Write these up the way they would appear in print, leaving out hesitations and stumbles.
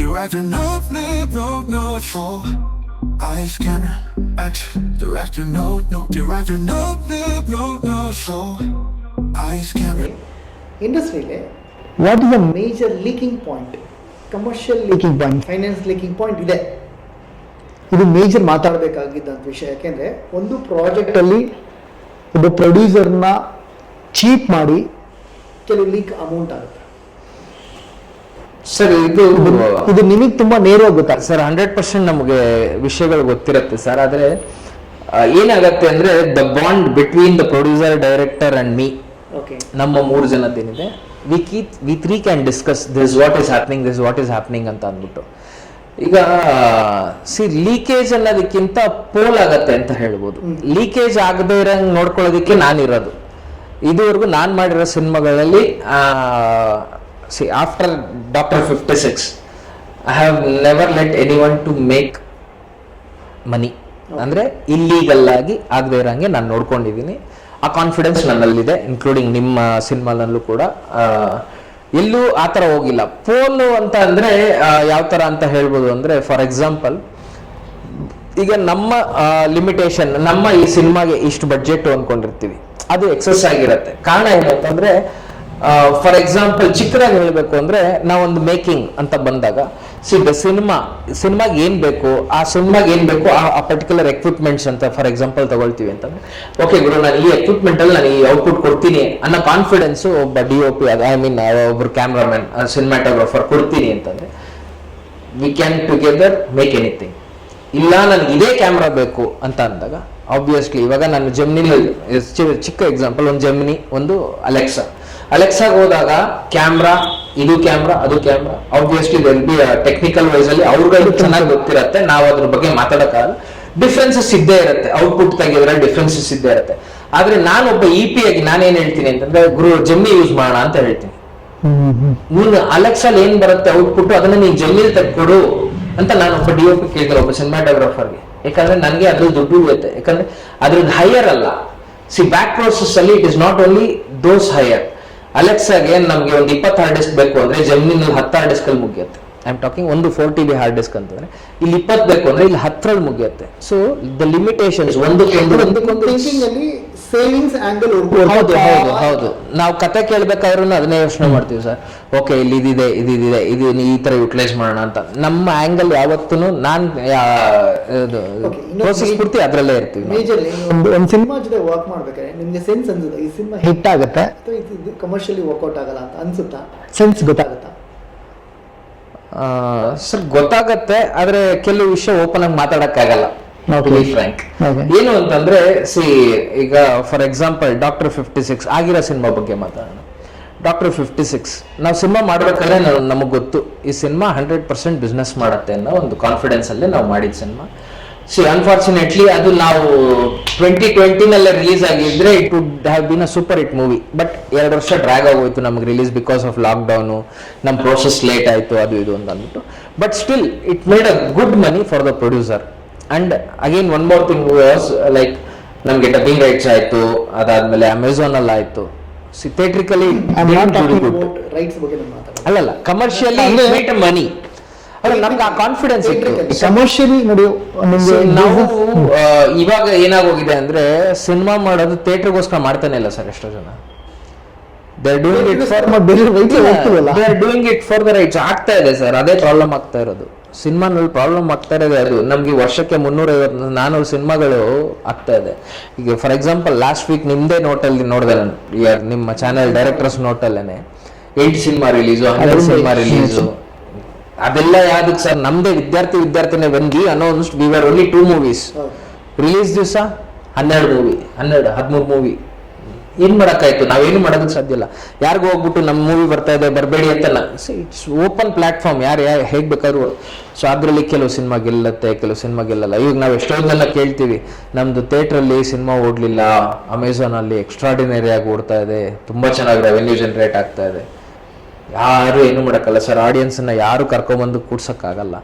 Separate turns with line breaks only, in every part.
Director, no, it's all. Eye scanner, action. Director, no, director, no, it's all. Eye scanner.
ಇಂಡಸ್ಟ್ರಿಯಲ್ಲಿ what is the major leaking point? Commercial leaking point, finance leaking point ಇದೆ. ಇದು major ಮಾತಾಡಬೇಕಾಗಿದ್ದಂಥ ವಿಷಯ. ಯಾಕೆಂದರೆ ಒಂದು ಪ್ರಾಜೆಕ್ಟಲ್ಲಿ ಒಬ್ಬ ಪ್ರೊಡ್ಯೂಸರ್ನ cheap ಮಾಡಿ ಕೆಲವು leak amount ಆಗುತ್ತೆ
ಸರ್.
ಇದು ನಿಮಗೆ ತುಂಬಾ ನೇರವಾಗಿ ಗೊತ್ತಾಗುತ್ತೆ
ಸರ್. 100% ನಮಗೆ ವಿಷಯಗಳು ಗೊತ್ತಿರುತ್ತೆ ಸರ್. ಆದರೆ ಏನಾಗತ್ತೆ ಅಂದ್ರೆ the bond between the producer, director and me, ನಮ್ಮ 3 ಜನದ್ದೇನಿದೆ, we three can discuss this what is happening ಅಂತ ಅಂದ್ಬಿಟ್ಟು. ಈಗ ಲೀಕೇಜ್ ಅನ್ನೋದಕ್ಕಿಂತ ಪೋಲ್ ಆಗತ್ತೆ ಅಂತ ಹೇಳ್ಬೋದು. ಲೀಕೇಜ್ ಆಗದೇ ಇರಂಗ್ ನೋಡ್ಕೊಳ್ಳೋದಕ್ಕೆ ನಾನಿರೋದು. ಇದುವರೆಗೂ ನಾನು ಮಾಡಿರೋ ಸಿನಿಮಾಗಳಲ್ಲಿ after Dr. 56 I have never let anyone to make money. ಅಂದ್ರೆ ಇಲ್ಲೀಗಲ್ ಆಗಿ ಆಗದೇ ಇರಂಗೆ ನಾನು ನೋಡ್ಕೊಂಡಿದ್ದೀನಿ. ಆ ಕಾನ್ಫಿಡೆನ್ಸ್ ನನ್ನಲ್ಲಿದೆ, ಇನ್ಕ್ಲೂಡಿಂಗ್ ನಿಮ್ಮ ಸಿನಿಮಾನಲ್ಲೂ ಕೂಡ ಎಲ್ಲೂ ಆ ಥರ ಹೋಗಿಲ್ಲ. ಪೋಲು ಅಂತ ಅಂದರೆ ಯಾವ ಥರ ಅಂತ ಹೇಳ್ಬೋದು ಅಂದರೆ, ಫಾರ್ ಎಕ್ಸಾಂಪಲ್ ಈಗ ನಮ್ಮ ಲಿಮಿಟೇಷನ್, ನಮ್ಮ ಈ ಸಿನಿಮಾಗೆ ಇಷ್ಟು ಬಡ್ಜೆಟ್ ಅಂದ್ಕೊಂಡಿರ್ತೀವಿ, ಅದು ಎಕ್ಸಸ್ ಆಗಿರುತ್ತೆ. ಕಾರಣ ಏನು ಅಂತಂದರೆ, ಫಾರ್ ಎಕ್ಸಾಂಪಲ್ ಚಿಕ್ಕದಾಗಿ ಹೇಳಬೇಕು ಅಂದರೆ, ನಾವೊಂದು ಮೇಕಿಂಗ್ ಅಂತ ಬಂದಾಗ ಸಿನಿಮಾಗೆ ಏನು ಬೇಕು, ಆ ಸಿನಿಮಾಗೆ ಏನು ಬೇಕು, ಆ ಪರ್ಟಿಕ್ಯುಲರ್ ಎಕ್ವಿಪ್ಮೆಂಟ್ಸ್ ಅಂತ ಫಾರ್ ಎಕ್ಸಾಂಪಲ್ ತಗೊಳ್ತೀವಿ ಅಂತಂದ್ರೆ, ಓಕೆ ಗುರು, ನಾನು ಈ ಎಕ್ವಿಪ್ಮೆಂಟಲ್ಲಿ ನಾನು ಈ ಔಟ್ಪುಟ್ ಕೊಡ್ತೀನಿ ಅನ್ನೋ ಕಾನ್ಫಿಡೆನ್ಸು ಒಬ್ಬ DOP, ಒಬ್ಬರು ಕ್ಯಾಮ್ರಾಮನ್, ಸಿನಿಮಾಟೋಗ್ರಾಫರ್ ಕೊಡ್ತೀನಿ ಅಂತಂದ್ರೆ, we can together make anything. ಇಲ್ಲ ನನಗೆ ಇದೇ ಕ್ಯಾಮ್ರಾ ಬೇಕು ಅಂತ ಅಂದಾಗ, ಆಬ್ವಿಯಸ್ಲಿ ಇವಾಗ ನಾನು ಜೆಮಿನಿಲಿ ಚಿಕ್ಕ ಎಕ್ಸಾಂಪಲ್, ಒಂದು ಜೆಮಿನಿ, ಒಂದು ಅಲೆಕ್ಸಾಗೆ ಹೋದಾಗ ಕ್ಯಾಮ್ರಾ, ಇದು ಕ್ಯಾಮ್ರಾ, ಅದು ಕ್ಯಾಮ್ರಾ, ಆಬ್ವಿಯಸ್ಲಿ ಟೆಕ್ನಿಕಲ್ ವೈಸ್ ಅಲ್ಲಿ ಅವ್ರಿಗೆ ಚೆನ್ನಾಗಿ ಗೊತ್ತಿರತ್ತೆ, ನಾವು ಅದ್ರ ಬಗ್ಗೆ ಮಾತಾಡೋಕ್ಕಾಗಲ್ಲ. ಡಿಫ್ರೆನ್ಸಸ್ ಇದ್ದೇ ಇರುತ್ತೆ, ಔಟ್ಪುಟ್ ತೆಗೆದ್ರೆ ಡಿಫ್ರೆನ್ಸಸ್ ಇದ್ದೇ ಇರುತ್ತೆ. ಆದ್ರೆ ನಾನೊಬ್ಬ EP ಆಗಿ ನಾನೇನ್ ಹೇಳ್ತೀನಿ ಅಂತಂದ್ರೆ, ಗುರು ಜೆಮಿನಿ ಯೂಸ್ ಮಾಡೋಣ ಅಂತ ಹೇಳ್ತೀನಿ. ನೀನು ಅಲೆಕ್ಸಲ್ಲಿ ಏನ್ ಬರುತ್ತೆ ಔಟ್ಪುಟ್, ಅದನ್ನ ನೀನ್ ಜೆಮಿನಿಲ್ ತೆಗೆದುಕೊಡು ಅಂತ ನಾನೊಬ್ಬ DOP ಕೇಳ್ತಾರೆ, ಒಬ್ಬ ಸಿನಿಮಾಟೋಗ್ರಾಫರ್ಗೆ. ಯಾಕಂದ್ರೆ ನನಗೆ ಅದ್ರದ್ದು ದುಡ್ಡು ಇರುತ್ತೆ, ಯಾಕಂದ್ರೆ ಅದ್ರದ್ದು ಹೈಯರ್ ಅಲ್ಲ. ಬ್ಯಾಕ್ ಪ್ರೋಸೆಸ್ ಅಲ್ಲಿ it is not only those higher. ಅಲೆಕ್ಸಾಗೆ ನಮಗೆ ಒಂದು 20 ಹಾರ್ಡ್ ಡಿಸ್ಕ್ ಬೇಕು ಅಂದ್ರೆ ಜೆಮಿನಿನಲ್ಲಿ 10 ಹಾರ್ಡ್ ಡಿಸ್ಕ್ ಅಲ್ಲಿ ಮುಗಿಯುತ್ತೆ. ಐ ಆಮ್ ಟಾಕಿಂಗ್ ಒಂದು 4 TB ಹಾರ್ಡ್ ಡಿಸ್ಕ್ ಅಂತಂದ್ರೆ, ಇಲ್ಲಿ 20 ಬೇಕು ಅಂದ್ರೆ ಇಲ್ಲಿ 10 ಮುಗಿಯುತ್ತೆ. So the limitations
savings angle.
ಹೌದು. ನಾವು ಕತೆ ಕೇಳ್ಬೇಕಾದ್ರೂ ಅದನ್ನೇ ಯೋಚನೆ ಮಾಡ್ತೀವಿ ಸರ್. ಓಕೆ, ಇಲ್ಲಿ ಇದಿದೆ, ಇದು ಈ ತರ ಯುಟಿಲೈಸ್ ಮಾಡೋಣ ಅಂತ. ನಮ್ಮ ಆಂಗಲ್ ಯಾವತ್ತೂ ನಾನು ಪ್ರೋಸೆಸ್ ಪೂರ್ತಿ ಅದರಲ್ಲೇ ಇರ್ತೀವಿ.
ಮೇಜರ್ಲಿ ಒಂದು ಸಿನಿಮಾ ಜೊತೆ ವರ್ಕ್ ಮಾಡ್ಬೇಕಾದ್ರೆ ನಿಮ್ಗೆ ಸೆನ್ಸ್ ಅನ್ಸುತ್ತೆ, ಈ ಸಿನಿಮಾ ಹಿಟ್ ಆಗುತ್ತೆ ಅಥವಾ ಇದು ಕಮರ್ಷಿಯಲಿ ವರ್ಕೌಟ್ ಆಗಲ್ಲ ಅಂತ ಅನ್ಸುತ್ತಾ? ಸೆನ್ಸ್ ಗೊತ್ತಾಗುತ್ತಾ?
ಸರ್ ಗೊತ್ತಾಗತ್ತೆ, ಆದ್ರೆ ಕೆಲವು ವಿಷಯ ಓಪನ್ ಆಗಿ ಮಾತಾಡಕ್ಕಾಗಲ್ಲ. ಫ್ರ್ಯಾಂಕ್ ಏನು ಅಂತಂದ್ರೆ, ಈಗ ಫಾರ್ ಎಕ್ಸಾಂಪಲ್ Dr. 56 ಆಗಿರೋ ಸಿನಿಮಾ ಬಗ್ಗೆ ಮಾತಾಡೋಣ. Dr. 56 ನಾವು ಸಿನಿಮಾ ಮಾಡ್ಬೇಕಾದ್ರೆ ನಮಗೆ ಗೊತ್ತು ಈ ಸಿನಿಮಾ 100% ಬಿಸ್ನೆಸ್ ಮಾಡುತ್ತೆ ಅನ್ನೋ ಒಂದು ಕಾನ್ಫಿಡೆನ್ಸ್ ಅಲ್ಲೇ ನಾವು ಮಾಡಿದ ಸಿನಿಮಾ. ಅನ್ಫಾರ್ಚುನೇಟ್ಲಿ ಅದು ನಾವು 2020 ರಿಲೀಸ್ ಆಗಿದ್ರೆ it would have been a super hit movie. But 2 ವರ್ಷ ಡ್ರ್ಯಾಗ್ ಆಗೋಯ್ತು ನಮ್ಗೆ ರಿಲೀಸ್, ಬಿಕಾಸ್ ಆಫ್ ಲಾಕ್ಡೌನು, ನಮ್ಮ ಪ್ರೋಸೆಸ್ ಲೇಟ್ ಆಯ್ತು, ಅದು ಇದು ಅಂತ ಅಂದ್ಬಿಟ್ಟು. But still it made a good money for the producer. And again one more thing was like, ನಮ್ಗೆ ಡಬ್ಬಿಂಗ್ ರೈಟ್ಸ್ ಆಯ್ತು, ಅದಾದ್ಮೇಲೆ ಅಮೆಝಾನ್ ಅಲ್ಲಿ ಆಯ್ತು. ಥಿಯೇಟ್ರಿಕಲಿ ಅಲ್ಲಲ್ಲ, ಕಮರ್ಷಿಯಲಿ ಮೇಡ್ ಅ ಮನಿ. ನಮ್ಗೆ ಆ ಕಾನ್ಫಿಡೆನ್ಸ್ ಇತ್ತು.
ಕಮರ್ಷಿಯಲಿ ನೋಡಿ,
ನಾವು ಇವಾಗ ಏನಾಗೋಗಿದೆ ಅಂದ್ರೆ, ಸಿನಿಮಾ ಮಾಡೋದು ಥಿಯೇಟರ್ಗೋಸ್ಕರ ಮಾಡ್ತಾನೆ ಇಲ್ಲ ಸರ್. ಎಷ್ಟೋ ಜನ they are doing it for the rights. ಆಗ್ತಾ ಇದೆ ಸರ್, ಅದೇ ಪ್ರಾಬ್ಲಮ್ ಆಗ್ತಾ ಇರೋದು. ಸಿನಿಮಾನಲ್ಲಿ ಪ್ರಾಬ್ಲಮ್ ಆಗ್ತಾ ಇರೋದು ಅದು. ನಮ್ಗೆ ವರ್ಷಕ್ಕೆ 350-400 ಸಿನಿಮಾಗಳು ಆಗ್ತಾ ಇದೆ. ಈಗ ಫಾರ್ ಎಕ್ಸಾಂಪಲ್ ಲಾಸ್ಟ್ ವೀಕ್ ನಿಮ್ದೇ ನೋಟಲ್ಲಿ ನೋಡಿದೆ ನಾನು, ನಿಮ್ಮ ಚಾನೆಲ್ ಡೈರೆಕ್ಟರ್ಸ್ ನೋಟಲ್ಲೇನೆ 8 ಸಿನಿಮಾ ರಿಲೀಸು, 12 ಸಿನಿಮಾ ರಿಲೀಸು. ಅದೆಲ್ಲ ಯಾವ್ದಕ್ಕೆ ಸರ್? ನಮ್ದೇ ವಿದ್ಯಾರ್ಥಿನೇ ಬಂದು announced we were only 2 movies release ದಿವಸ 13 ಮೂವಿ. ಏನ್ ಮಾಡಕ್ಕಾಯ್ತು? ನಾವೇನು ಮಾಡೋದಕ್ಕೆ ಸಾಧ್ಯ ಇಲ್ಲ. ಯಾರಿಗೂ ಹೋಗ್ಬಿಟ್ಟು ನಮ್ಮ ಮೂವಿ ಬರ್ತಾ ಇದೆ ಬರಬೇಡಿ ಅಂತಲ್ಲ. ಇಟ್ಸ್ ಓಪನ್ ಪ್ಲಾಟ್ಫಾರ್ಮ್, ಯಾರು ಹೇಗ್ ಬೇಕಾದ್ರು. ಸೊ ಅದ್ರಲ್ಲಿ ಕೆಲವು ಸಿನಿಮಾ ಗೆಲ್ಲತ್ತೆ, ಕೆಲವು ಸಿನಿಮಾ ಗೆಲ್ಲಲ್ಲ. ಈಗ ನಾವು ಎಷ್ಟೊಂದೆಲ್ಲ ಕೇಳ್ತೀವಿ, ನಮ್ದು ಥಿಯೇಟ್ರಲ್ಲಿ ಸಿನಿಮಾ ಓಡ್ಲಿಲ್ಲ, ಅಮೆಝಾನ್ ಅಲ್ಲಿ ಎಕ್ಸ್ಟ್ರಾಡಿನರಿ ಆಗಿ ಓಡ್ತಾ ಇದೆ, ತುಂಬಾ ಚೆನ್ನಾಗಿ ರೆವೆನ್ಯೂ ಜನರೇಟ್ ಆಗ್ತಾ ಇದೆ. ಯಾರು ಏನು ಮಾಡೋಕ್ಕಲ್ಲ ಸರ್. ಆಡಿಯನ್ಸನ್ನ ಯಾರು ಕರ್ಕೊಂಬಂದು ಕೂಡ್ಸೋಕ್ಕಾಗಲ್ಲ.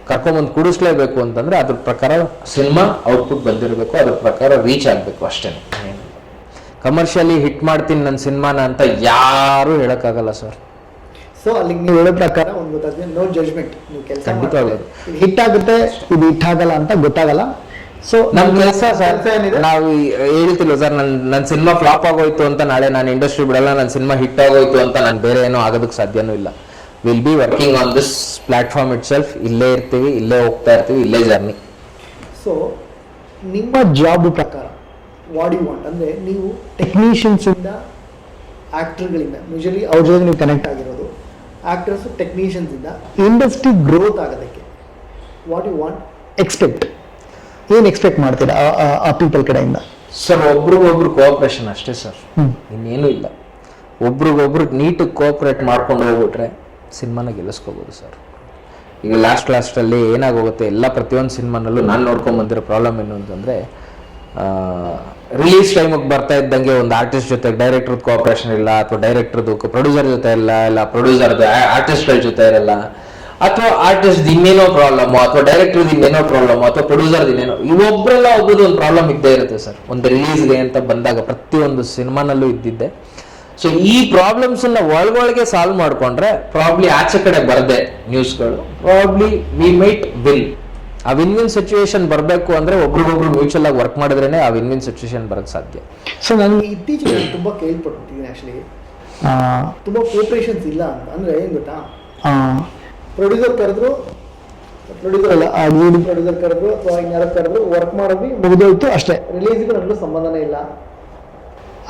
ಕರ್ಕೊಂಬಂದು ಕೂಡಿಸ್ಲೇಬೇಕು ಅಂತಂದ್ರೆ ಅದ್ರ ಪ್ರಕಾರ ಸಿನಿಮಾ ಔಟ್ಪುಟ್ ಬಂದಿರಬೇಕು, ಅದ್ರ ಪ್ರಕಾರ ರೀಚ್ ಆಗಬೇಕು ಅಷ್ಟೇ. ಕಮರ್ಷಿಯಲಿ ಹಿಟ್ ಮಾಡ್ತೀನಿ ನನ್ನ ಸಿನಿಮಾನ ಅಂತ ಯಾರು ಹೇಳೋಕ್ಕಾಗಲ್ಲ ಸರ್.
ಸೊ ಅಲ್ಲಿಗೆ ನೀವು ಹೇಳೋ ಪ್ರಕಾರ ಒಂದು ಗೊತ್ತಾದ್ಮೇಲೆ ನೋ ಜಜ್ಮೆಂಟ್, ನೀವು ಕೆಲಸ
ಖಂಡಿತವಾಗ್ಲೂ.
ಹಿಟ್ ಆಗುತ್ತೆ, ಇದು ಹಿಟ್ ಆಗಲ್ಲ ಅಂತ ಗೊತ್ತಾಗಲ್ಲ. ಸೊ
ನಮ್ ಕೆಲಸ ಸರ್,
ಏನಿದೆ
ನಾವು ಹೇಳ್ತಿಲ್ವ ಸರ್, ನನ್ನ ಸಿನಿಮಾ ಫ್ಲಾಪ್ ಆಗೋಯ್ತು ಅಂತ ನಾಳೆ ನಾನು ಇಂಡಸ್ಟ್ರಿ ಬಿಡಲ್ಲ, ನನ್ನ ಸಿನಿಮಾ ಹಿಟ್ ಆಗೋಯ್ತು ಅಂತ ನಾನು ಬೇರೆ ಏನೋ ಆಗೋದಕ್ಕೆ ಸಾಧ್ಯನೂ ಇಲ್ಲ. Will be working on this platform it self. ಇಲ್ಲೇ ಇರ್ತೀವಿ, ಇಲ್ಲೇ ಹೋಗ್ತಾ ಇರ್ತೀವಿ, ಇಲ್ಲೇ ಜರ್ನಿ.
ಸೊ ನಿಮ್ಮ ಜಾಬ್ ಪ್ರಕಾರ ವಾಟ್ ಯು ವಾಂಟ್ ಅಂದರೆ, ನೀವು ಟೆಕ್ನಿಷಿಯನ್ಸಿಂದ ಆ್ಯಕ್ಟರ್ಗಳಿಂದ ಯೂಶಲಿ ಅವ್ರ ಜೊತೆ ನೀವು ಕನೆಕ್ಟ್ ಆಗಿರೋದು, ಆ್ಯಕ್ಟರ್ಸು ಟೆಕ್ನಿಷಿಯನ್ಸಿಂದ ಇಂಡಸ್ಟ್ರಿ ಗ್ರೋತ್ ಆಗೋದಕ್ಕೆ ವಾಟ್ ಯು ವಾಂಟ್ ಎಕ್ಸ್ಪೆಕ್ಟ್, ಏನು ಎಕ್ಸ್ಪೆಕ್ಟ್ ಮಾಡ್ತೀರಾ ಆ ಪೀಪಲ್ ಕಡೆಯಿಂದ?
ಸರ್, ಒಬ್ರಿಗೊಬ್ರು ಕೋಆಪರೇಷನ್ ಅಷ್ಟೇ ಸರ್, ಇನ್ನೇನು ಇಲ್ಲ. ಒಬ್ರಿಗೊಬ್ರು ನೀಟಾಗಿ ಕೋಆಪರೇಟ್ ಮಾಡ್ಕೊಂಡು ಹೋಗ್ಬಿಟ್ರೆ ಸಿನಿಮಾನ ಗೆಲ್ಲಿಸ್ಕೋಬೋದು ಸರ್. ಈಗ ಲಾಸ್ಟಲ್ಲಿ ಏನಾಗೋಗುತ್ತೆ, ಎಲ್ಲ ಪ್ರತಿಯೊಂದು ಸಿನಿಮಾನಲ್ಲೂ ನಾನು ನೋಡ್ಕೊಂಡು ಬಂದಿರೋ ಪ್ರಾಬ್ಲಮ್ ಏನು ಅಂತಂದರೆ, ರಿಲೀಸ್ ಟೈಮಿಗೆ ಬರ್ತಾ ಇದ್ದಂಗೆ ಒಂದು ಆರ್ಟಿಸ್ಟ್ ಜೊತೆ ಡೈರೆಕ್ಟ್ರದ್ದು ಕೋಆಪರೇಷನ್ ಇಲ್ಲ, ಅಥವಾ ಡೈರೆಕ್ಟ್ರದ್ದು ಪ್ರೊಡ್ಯೂಸರ್ ಜೊತೆ ಇಲ್ಲ ಪ್ರೊಡ್ಯೂಸರ್ದು ಆರ್ಟಿಸ್ಟ್ಗಳ ಜೊತೆ ಇರಲ್ಲ, ಅಥವಾ ಆರ್ಟಿಸ್ಟ್ ಇನ್ನೇನೋ ಪ್ರಾಬ್ಲಮ್, ಅಥವಾ ಡೈರೆಕ್ಟರ್ ಇನ್ನೇನೋ ಪ್ರಾಬ್ಲಮ್, ಅಥವಾ ಪ್ರೊಡ್ಯೂಸರ್ ಇನ್ನೇನೋ, ಇವೊಬ್ಬರೆಲ್ಲ ಒಬ್ಬದು ಒಂದು ಪ್ರಾಬ್ಲಮ್ ಇದ್ದೇ ಇರುತ್ತೆ ಸರ್. ಒಂದು ರಿಲೀಸ್ಗೆ ಅಂತ ಬಂದಾಗ ಪ್ರತಿಯೊಂದು ಸಿನಿಮಾನಲ್ಲೂ ಇದ್ದಿದ್ದೆ. ಸೊ ಈ ಪ್ರಾಬ್ಲಮ್ಸ್ ಒಳಗೊಳಗೆ ಸಾಲ್ವ್ ಮಾಡ್ಕೊಂಡ್ರೆ ಪ್ರಾಬ್ಲಿ ಆಚೆ ಕಡೆ ಬರದೆ ನ್ಯೂಸ್ಗಳು, ಪ್ರಾಬ್ಲಿ ವಿ ಮೈಟ್ ವಿಲ್. ಆ ವಿನ್ ವಿನ್ ಸಿಚುವೇಶನ್ ಬರಬೇಕು ಅಂದ್ರೆ ಒಬ್ರಿಗೊಬ್ರು ಮ್ಯೂಚುವಲ್ ಆಗಿ ವರ್ಕ್ ಮಾಡಿದ್ರೇನೆ ಆ ವಿನ್ ವಿನ್ ಸಿಚುವೇಶನ್ ಬರೋಕ್ಕೆ ಸಾಧ್ಯ.
ಸೊ ನನಗೆ ಇತ್ತೀಚೆಗೆ ತುಂಬ ಕೇಳ್ಪಟ್ಟಿದ್ದೀನಿ ಆ್ಯಕ್ಚುಲಿ, ತುಂಬ ಕೋಪ್ರೇಷನ್ಸ್ ಇಲ್ಲ ಅಂತ. ಅಂದರೆ ಏನು ಗೊತ್ತಾ, ಪ್ರೊಡ್ಯೂಸರ್ ಕರೆದ್ರು, ಪ್ರೊಡ್ಯೂಸರ್ ಅಲ್ಲ ಪ್ರೊಡ್ಯೂಸರ್ ಕರೆದ್ರು ಅಥವಾ ಇನ್ಯಾರು ಕರೆದ್ರು, ವರ್ಕ್ ಮಾಡಿದ್ವಿ, ಮುಗಿದೋಯ್ತು ಅಷ್ಟೇ. ರಿಲೀಸ್ಗೂ ನನಗೂ ಸಂಬಂಧನೇ ಇಲ್ಲ.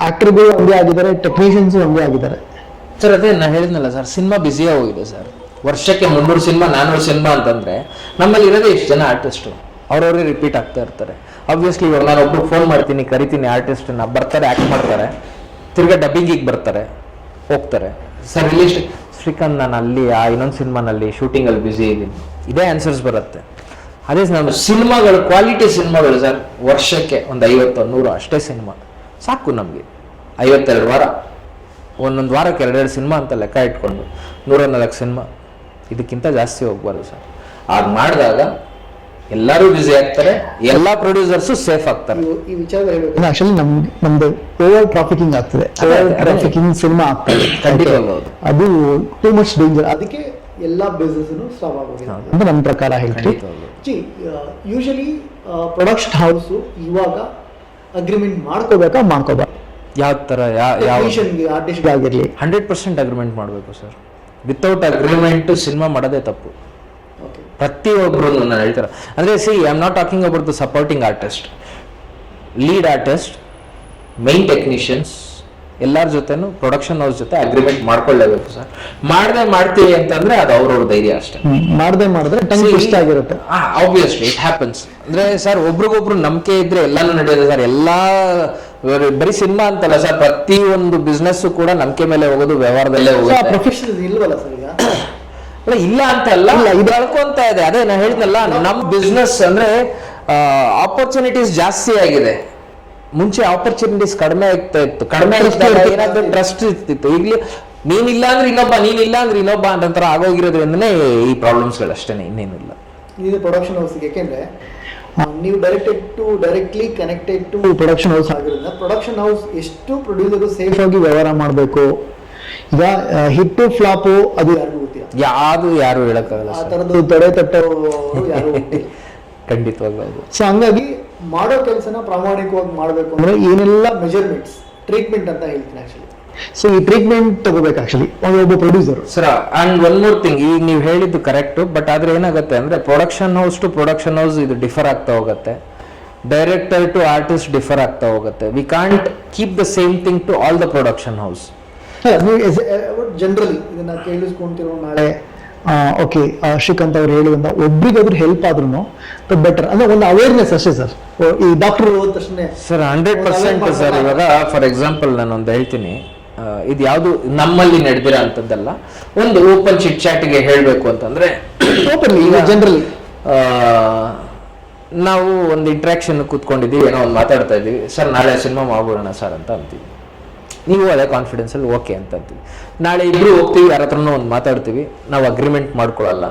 ಆಕ್ಟರ್ಗಳು ಹಂಗೆ ಆಗಿದ್ದಾರೆ, ಟೆಕ್ನಿಷಿಯನ್ಸು ಹಂಗೆ ಆಗಿದ್ದಾರೆ
ಸರ್. ಅದೇ ನಾನು ಹೇಳಿದ್ನಲ್ಲ ಸರ್, ಸಿನಿಮಾ ಬ್ಯುಸಿಯಾಗಿ ಹೋಗಿದೆ ಸರ್. ವರ್ಷಕ್ಕೆ 300 ಸಿನಿಮಾ 400 ಸಿನಿಮಾ ಅಂತಂದ್ರೆ ನಮ್ಮಲ್ಲಿ ಇರೋದೇ ಎಷ್ಟು ಜನ ಆರ್ಟಿಸ್ಟು, ಅವ್ರವ್ರಿಗೆ ರಿಪೀಟ್ ಆಗ್ತಾ ಇರ್ತಾರೆ. ಆಬ್ವಿಯಸ್ಲಿ ಇವಾಗ ನಾನು ಒಬ್ರು ಫೋನ್ ಮಾಡ್ತೀನಿ, ಕರಿತೀನಿ ಆರ್ಟಿಸ್ಟನ್ನ, ಬರ್ತಾರೆ, ಆ್ಯಕ್ಟ್ ಮಾಡ್ತಾರೆ, ತಿರ್ಗಾ ಡಬ್ಬಿಂಗಿಗೆ ಬರ್ತಾರೆ, ಹೋಗ್ತಾರೆ. ಸರ್ ರಿಲೀಸ್ ಶ್ರೀಕಾಂತ್ ನಾನು ಅಲ್ಲಿ ಇನ್ನೊಂದು ಸಿನಿಮಾನಲ್ಲಿ ಶೂಟಿಂಗಲ್ಲಿ ಬ್ಯುಸಿ ಇದ್ದೀನಿ, ಇದೇ ಆನ್ಸರ್ಸ್ ಬರುತ್ತೆ. ಅದೇ ನಮ್ಮ ಸಿನಿಮಾಗಳು, ಕ್ವಾಲಿಟಿ ಸಿನಿಮಾಗಳು ಸರ್, ವರ್ಷಕ್ಕೆ ಒಂದು 50-100 ಅಷ್ಟೇ ಸಿನಿಮಾ ಸಾಕು ನಮಗೆ. 52 ವಾರ, ಒಂದೊಂದು ವಾರಕ್ಕೆ 2-2 ಸಿನಿಮಾ ಅಂತ ಲೆಕ್ಕ ಇಟ್ಕೊಂಡು 104 ಸಿನಿಮಾ, ಇದಕ್ಕಿಂತ ಜಾಸ್ತಿ ಹೋಗ್ಬಾರ್ದು ಸರ್. ಆಗ ಮಾಡಿದಾಗ ಎಲ್ಲರೂ ಬ್ಯುಸಿ ಆಗ್ತಾರೆ, ಎಲ್ಲ ಪ್ರೊಡ್ಯೂಸರ್ಸು ಸೇಫ್ ಆಗ್ತಾರೆ.
ಈ ವಿಚಾರ ಹೇಳ್ಬೇಕು ಆಕ್ಚುಲಿ ನಮ್ದು ಓವರ್ ಟ್ರಾಫಿಕಿಂಗ್ ಆಗ್ತದೆ, ಓವರ್ ಟ್ರಾಫಿಕಿಂಗ್ ಸಿನಿಮಾ ಆಗ್ತದೆ
ಖಂಡಿತವಾಗ್ಲೂ
ಅದು ಟೂ ಮಚ್ ಡೇಂಜರ್. ಅದಕ್ಕೆ ಎಲ್ಲ ಬಿಸ್ನೆಸ್ನು ಸ್ಟಾಪ್ ಆಗೋಗಿದೆ ಅಂತ ನನ್ನ ಪ್ರಕಾರ ಹೇಳ್ತೀವಿ. ಯೂಶಲಿ ಪ್ರೊಡಕ್ಷನ್ ಹೌಸು ಇವಾಗ ಅಗ್ರಿಮೆಂಟ್ ಮಾಡ್ಕೋಬೇಕಾ ಮಾಡ್ಕೋಬಾರ್ದು?
ಯಾವ ಥರ
ಆರ್ಟಿಸ್ಟ್ಗೆ ಆಗಿರಲಿ
100% ಅಗ್ರಿಮೆಂಟ್ ಮಾಡಬೇಕು ಸರ್. ವಿತೌಟ್ ಅಗ್ರಿಮೆಂಟ್ ಸಿನಿಮಾ ಮಾಡೋದೇ ತಪ್ಪು. ಪ್ರತಿಯೊಬ್ಬರು ನಾನು ಹೇಳ್ತಾರೆ ಅಂದರೆ, C I am not talking about the supporting artist, lead artist, main technicians, ಎಲ್ಲರ ಜೊತೆನೂ ಪ್ರೊಡಕ್ಷನ್ ಹೌಸ್ ಜೊತೆ ಅಗ್ರಿಮೆಂಟ್ ಮಾಡ್ಕೊಳ್ಳೇಬೇಕು ಸರ್. ಮಾಡದೆ ಮಾಡ್ತೀವಿ ಅಂತಂದ್ರೆ ಅದು ಅವ್ರವ್ರ ಧೈರ್ಯ ಅಷ್ಟೇ.
ಮಾಡದೆ ಮಾಡಿದ್ರೆ ಟೈಮ್ ಇಷ್ಟ ಆಗಿರುತ್ತೆ.
Obviously it happens. ಅಂದ್ರೆ ಸರ್, ಒಬ್ರಿಗೊಬ್ರು ನಂಬಿಕೆ ಇದ್ರೆ ಎಲ್ಲಾನು ನಡೆಯೋದು ಸರ್. ಎಲ್ಲಾ ಬರೀ ಸಿನಿಮಾ ಅಂತಲ್ಲ ಸರ್, ಪ್ರತಿಯೊಂದು ಬಿಸ್ನೆಸ್ ಕೂಡ ನಂಬಿಕೆ ಮೇಲೆ ಹೋಗೋದು, ವ್ಯವಹಾರದಲ್ಲೇ ಹೋಗೋದು.
ಪ್ರೊಫೆಷನಲ್ ಇಲ್ವಲ್ಲ ಸರ್ ಈಗ?
ಇಲ್ಲ ಅಂತ ಅಲ್ಲ, ಇದು ಅಳ್ಕೊಂತ ಇದೆ. ಅದೇ ನಾನು ಹೇಳಿದ್ನಲ್ಲ, ನಮ್ ಬಿಸ್ನೆಸ್ ಅಂದ್ರೆ ಆಪರ್ಚುನಿಟೀಸ್ ಜಾಸ್ತಿ ಆಗಿದೆ. ಮುಂಚೆ ಆಪರ್ಚುನಿಟೀಸ್ ಕಡಿಮೆ ಆಗ್ತಾ ಇತ್ತು, ಕಡಿಮೆ ಏನಾದ್ರು ಟ್ರಸ್ಟ್ ಇರ್ತಿತ್ತು. ಈಗಲೂ ನೀನಿಲ್ಲ ಅಂದ್ರೆ ಇನ್ನೊಬ್ಬ, ನೀನಿಲ್ಲ ಅಂದ್ರೆ ಇನ್ನೊಬ್ಬ ಅಂತ ಆಗೋಗಿರೋದ್ರಿಂದನೇ ಈ ಪ್ರಾಬ್ಲಮ್ಸ್ಗಳು ಅಷ್ಟೇನೆ, ಇನ್ನೇನಿಲ್ಲ.
ಇದು ಪ್ರೊಡಕ್ಷನ್ ಹೌಸ್, ಯಾಕೆಂದ್ರೆ ನೀವು directly connected to production house ಆಗಿರೋದ್ರಿಂದ ಪ್ರೊಡಕ್ಷನ್ ಹೌಸ್ ಎಷ್ಟು ಪ್ರೊಡ್ಯೂಸರ್ ಸೇಫ್ ಆಗಿ ವ್ಯವಹಾರ ಮಾಡಬೇಕು. ಈಗ ಹಿಟ್ಟು ಫ್ಲಾಪು ಅದು ಯಾರಿಗೂ ಗೊತ್ತಿಲ್ಲ,
ಯಾರು ಹೇಳಕ್ಕಾಗಲ್ಲ.
ಆ ಥರದ್ದು ತಡೆ ತಟ್ಟೋರು ಯಾರು ಗೊತ್ತಿಲ್ಲ
ಖಂಡಿತವಾಗ್ಲೂ.
ಸೊ ಹಂಗಾಗಿ ಮಾಡೋ ಕೆಲಸನ ಪ್ರಾಮಾಣಿಕವಾಗಿ ಮಾಡಬೇಕು ಅಂದ್ರೆ ಏನೆಲ್ಲ ಮೆಜರ್ಮೆಂಟ್ಸ್, ಟ್ರೀಟ್ಮೆಂಟ್ ಅಂತ ಹೇಳ್ತೀನಿ ಆಕ್ಚುಲಿ. ಸೊ ಈ ಟ್ರೀಟ್ಮೆಂಟ್ ತಗೋಬೇಕು ಆಕ್ಚುಲಿ ಒಬ್ಬ producer
sir. And one more thing, ಈಗ ನೀವು ಹೇಳಿದ್ದು ಕರೆಕ್ಟ್, ಬಟ್ ಆದ್ರೆ ಏನಾಗುತ್ತೆ ಅಂದ್ರೆ production house to production house ಇದು ಡಿಫರ್ ಆಗ್ತಾ ಹೋಗುತ್ತೆ, ಡೈರೆಕ್ಟರ್ ಟು ಆರ್ಟಿಸ್ಟ್ ಡಿಫರ್ ಆಗ್ತಾ ಹೋಗುತ್ತೆ. We can't keep the same thing to all the production house.
Generally ಇದನ್ನ ಕೇಳಿಸ್ಕೊಂತಿರೋ ನಾಳೆ ಓಕೆ ಶ್ರೀಕಾಂತ್ ಅವ್ರು ಹೇಳಿದಂತ ಒಬ್ರಿಗೊಬ್ರು ಹೆಲ್ಪ್ ಆದ್ರೂ ಬೆಟರ್ ಅಂದ್ರೆ ಒಂದು ಅವೇರ್ನೆಸ್ ಅಷ್ಟೇ ಸರ್. ಈ ಡಾಕ್ಟರ್ ಹೋದ ತಕ್ಷಣ
ಸರ್ 100% ಸರ್. ಇವಾಗ ಫಾರ್ ಎಕ್ಸಾಂಪಲ್ ನಾನು ಒಂದು ಹೇಳ್ತೀನಿ, ಇದು ಯಾವುದು ನಮ್ಮಲ್ಲಿ ನಡೆದಿರೋ ಅಂಥದ್ದಲ್ಲ, ಒಂದು ಓಪನ್ ಚಿಟ್ ಚಾಟಿಗೆ ಹೇಳಬೇಕು ಅಂತಂದ್ರೆ
ಜನರಲಿ
ನಾವು ಒಂದು ಇಂಟ್ರಾಕ್ಷನ್ ಕೂತ್ಕೊಂಡಿದ್ದೀವಿ, ಏನೋ ಒಂದು ಮಾತಾಡ್ತಾ ಇದ್ದೀವಿ, ಸರ್ ನಾಳೆ ಸಿನಿಮಾ ಮಾಡ್ಬಿಡೋಣ ಸರ್ ಅಂತ ಅಂತೀವಿ. ನೀವು ಅದೇ ಕಾನ್ಫಿಡೆನ್ಸಲ್ಲಿ ಓಕೆ ಅಂತ ಅಂತೀವಿ. ನಾಳೆ ಇಬ್ಬರು ಹೋಗ್ತೀವಿ, ಯಾರ ಹತ್ರನೂ ಒಂದು ಮಾತಾಡ್ತೀವಿ, ನಾವು ಅಗ್ರಿಮೆಂಟ್ ಮಾಡ್ಕೊಳ್ಳಲ್ಲ,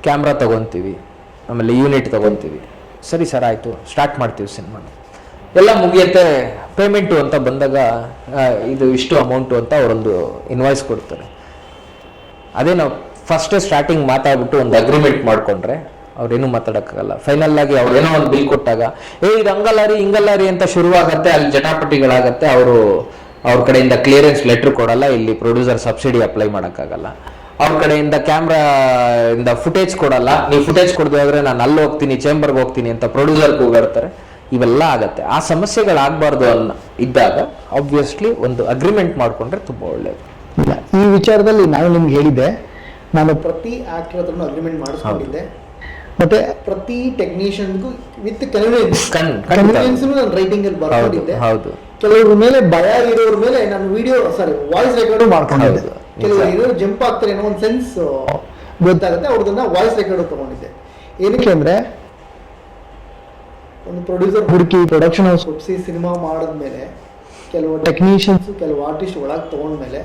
ಕ್ಯಾಮ್ರಾ ತೊಗೊತೀವಿ, ಆಮೇಲೆ ಯೂನಿಟ್ ತೊಗೊತೀವಿ. ಸರಿ ಸರ್ ಆಯಿತು, ಸ್ಟಾರ್ಟ್ ಮಾಡ್ತೀವಿ ಸಿನಿಮಾನ, ಎಲ್ಲ ಮುಗಿಯುತ್ತೆ. ಪೇಮೆಂಟು ಅಂತ ಬಂದಾಗ ಇದು ಇಷ್ಟು ಅಮೌಂಟು ಅಂತ ಅವರೊಂದು ಇನ್ವಾಯ್ಸ್ ಕೊಡ್ತಾರೆ. ಅದೇ ನಾವು ಫಸ್ಟೇ ಸ್ಟಾರ್ಟಿಂಗ್ ಮಾತಾಡ್ಬಿಟ್ಟು ಒಂದು ಅಗ್ರಿಮೆಂಟ್ ಮಾಡ್ಕೊಂಡ್ರೆ ಅವ್ರೇನು ಮಾತಾಡೋಕ್ಕಾಗಲ್ಲ. ಫೈನಲ್ ಆಗಿ ಅವ್ರೇನೋ ಒಂದು ಬಿಲ್ ಕೊಟ್ಟಾಗ ಇದು ಹಂಗಲ್ಲ ರೀ ಅಂತ ಶುರುವಾಗತ್ತೆ, ಅಲ್ಲಿ ಜಟಾಪಟಿಗಳಾಗತ್ತೆ. ಅವ್ರ ಕಡೆಯಿಂದ ಕ್ಲಿಯರೆನ್ಸ್ ಲೆಟರ್ ಕೊಡಲ್ಲ, ಇಲ್ಲಿ ಪ್ರೊಡ್ಯೂಸರ್ ಸಬ್ಸಿಡಿ ಅಪ್ಲೈ ಮಾಡೋಕ್ಕಾಗಲ್ಲ. ಅವ್ರ ಕಡೆಯಿಂದ ಕ್ಯಾಮ್ರಾ ಇಂದ ಫುಟೇಜ್ ಕೊಡಲ್ಲ, ನೀವು ಫುಟೇಜ್ ಕೊಡದೆ ಹೋದ್ರೆ ನಾನು ಅಲ್ಲಿ ಹೋಗ್ತೀನಿ, ಚೇಂಬರ್ಗೆ ಹೋಗ್ತೀನಿ ಅಂತ ಪ್ರೊಡ್ಯೂಸರ್ ಕೂಗಾಡ್ತಾರೆ. ಇವೆಲ್ಲ ಆಗತ್ತೆ. ಆ ಸಮಸ್ಯೆಗಳಾಗಬಾರ್ದು ಇದ್ದಾಗ ಆಬ್ವಿಯಸ್ಲಿ ಒಂದು ಅಗ್ರಿಮೆಂಟ್ ಮಾಡ್ಕೊಂಡ್ರೆ ತುಂಬ ಒಳ್ಳೇದು.
ಈ ವಿಚಾರದಲ್ಲಿ ನಾನು ನಿಮ್ಗೆ ಹೇಳಿದ್ದೆ, ನಾನು ಪ್ರತಿ ಆಕ್ಟರ್ ಹತ್ರನೂ ಅಗ್ರಿಮೆಂಟ್ ಮಾಡಿಸ್ಕೊಂಡಿದ್ದೆ. ಮತ್ತೆ ಪ್ರತಿ ಟೆಕ್ನಿಷಿಯನ್ಗೂ ವಿತ್ ಕನ್ವಿನೆನ್ಸ್ ನಾನು ರೈಟಿಂಗ್ ಅಲ್ಲಿ ಬರ್ಕೊಂಡಿದ್ದೆ.
ಹೌದು,
ಕೆಲವ್ರ ಮೇಲೆ ಭಯ ಇರೋರ ಮೇಲೆ ನಾನು ವಾಯ್ಸ್ ರೆಕಾರ್ಡ್ ಮಾಡ್ಕೊಂಡಿದ್ದೆ. ಕೆಲವರು ಜಂಪ್ ಆಗ್ತಾರೆ ಅನ್ನೋ ಒಂದು ಸೆನ್ಸ್ ಗೊತ್ತಾಗುತ್ತೆ, ಅವ್ರದನ್ನ ವಾಯ್ಸ್ ರೆಕಾರ್ಡ್ ತಗೊಂಡಿದ್ದೆ. ಏನಕ್ಕೆ ಅಂದ್ರೆ ಒಂದು ಪ್ರೊಡ್ಯೂಸರ್ ಹುಡುಕಿ ಪ್ರೊಡಕ್ಷನ್ ಹೌಸ್ ಒಪ್ಪಿಸಿ ಸಿನಿಮಾ ಮಾಡಿದ್ಮೇಲೆ ಕೆಲವು ಟೆಕ್ನಿಷಿಯನ್ಸ್ ಕೆಲವು ಆರ್ಟಿಸ್ಟ್ ಒಳಗೆ ತಗೊಂಡ್ಮೇಲೆ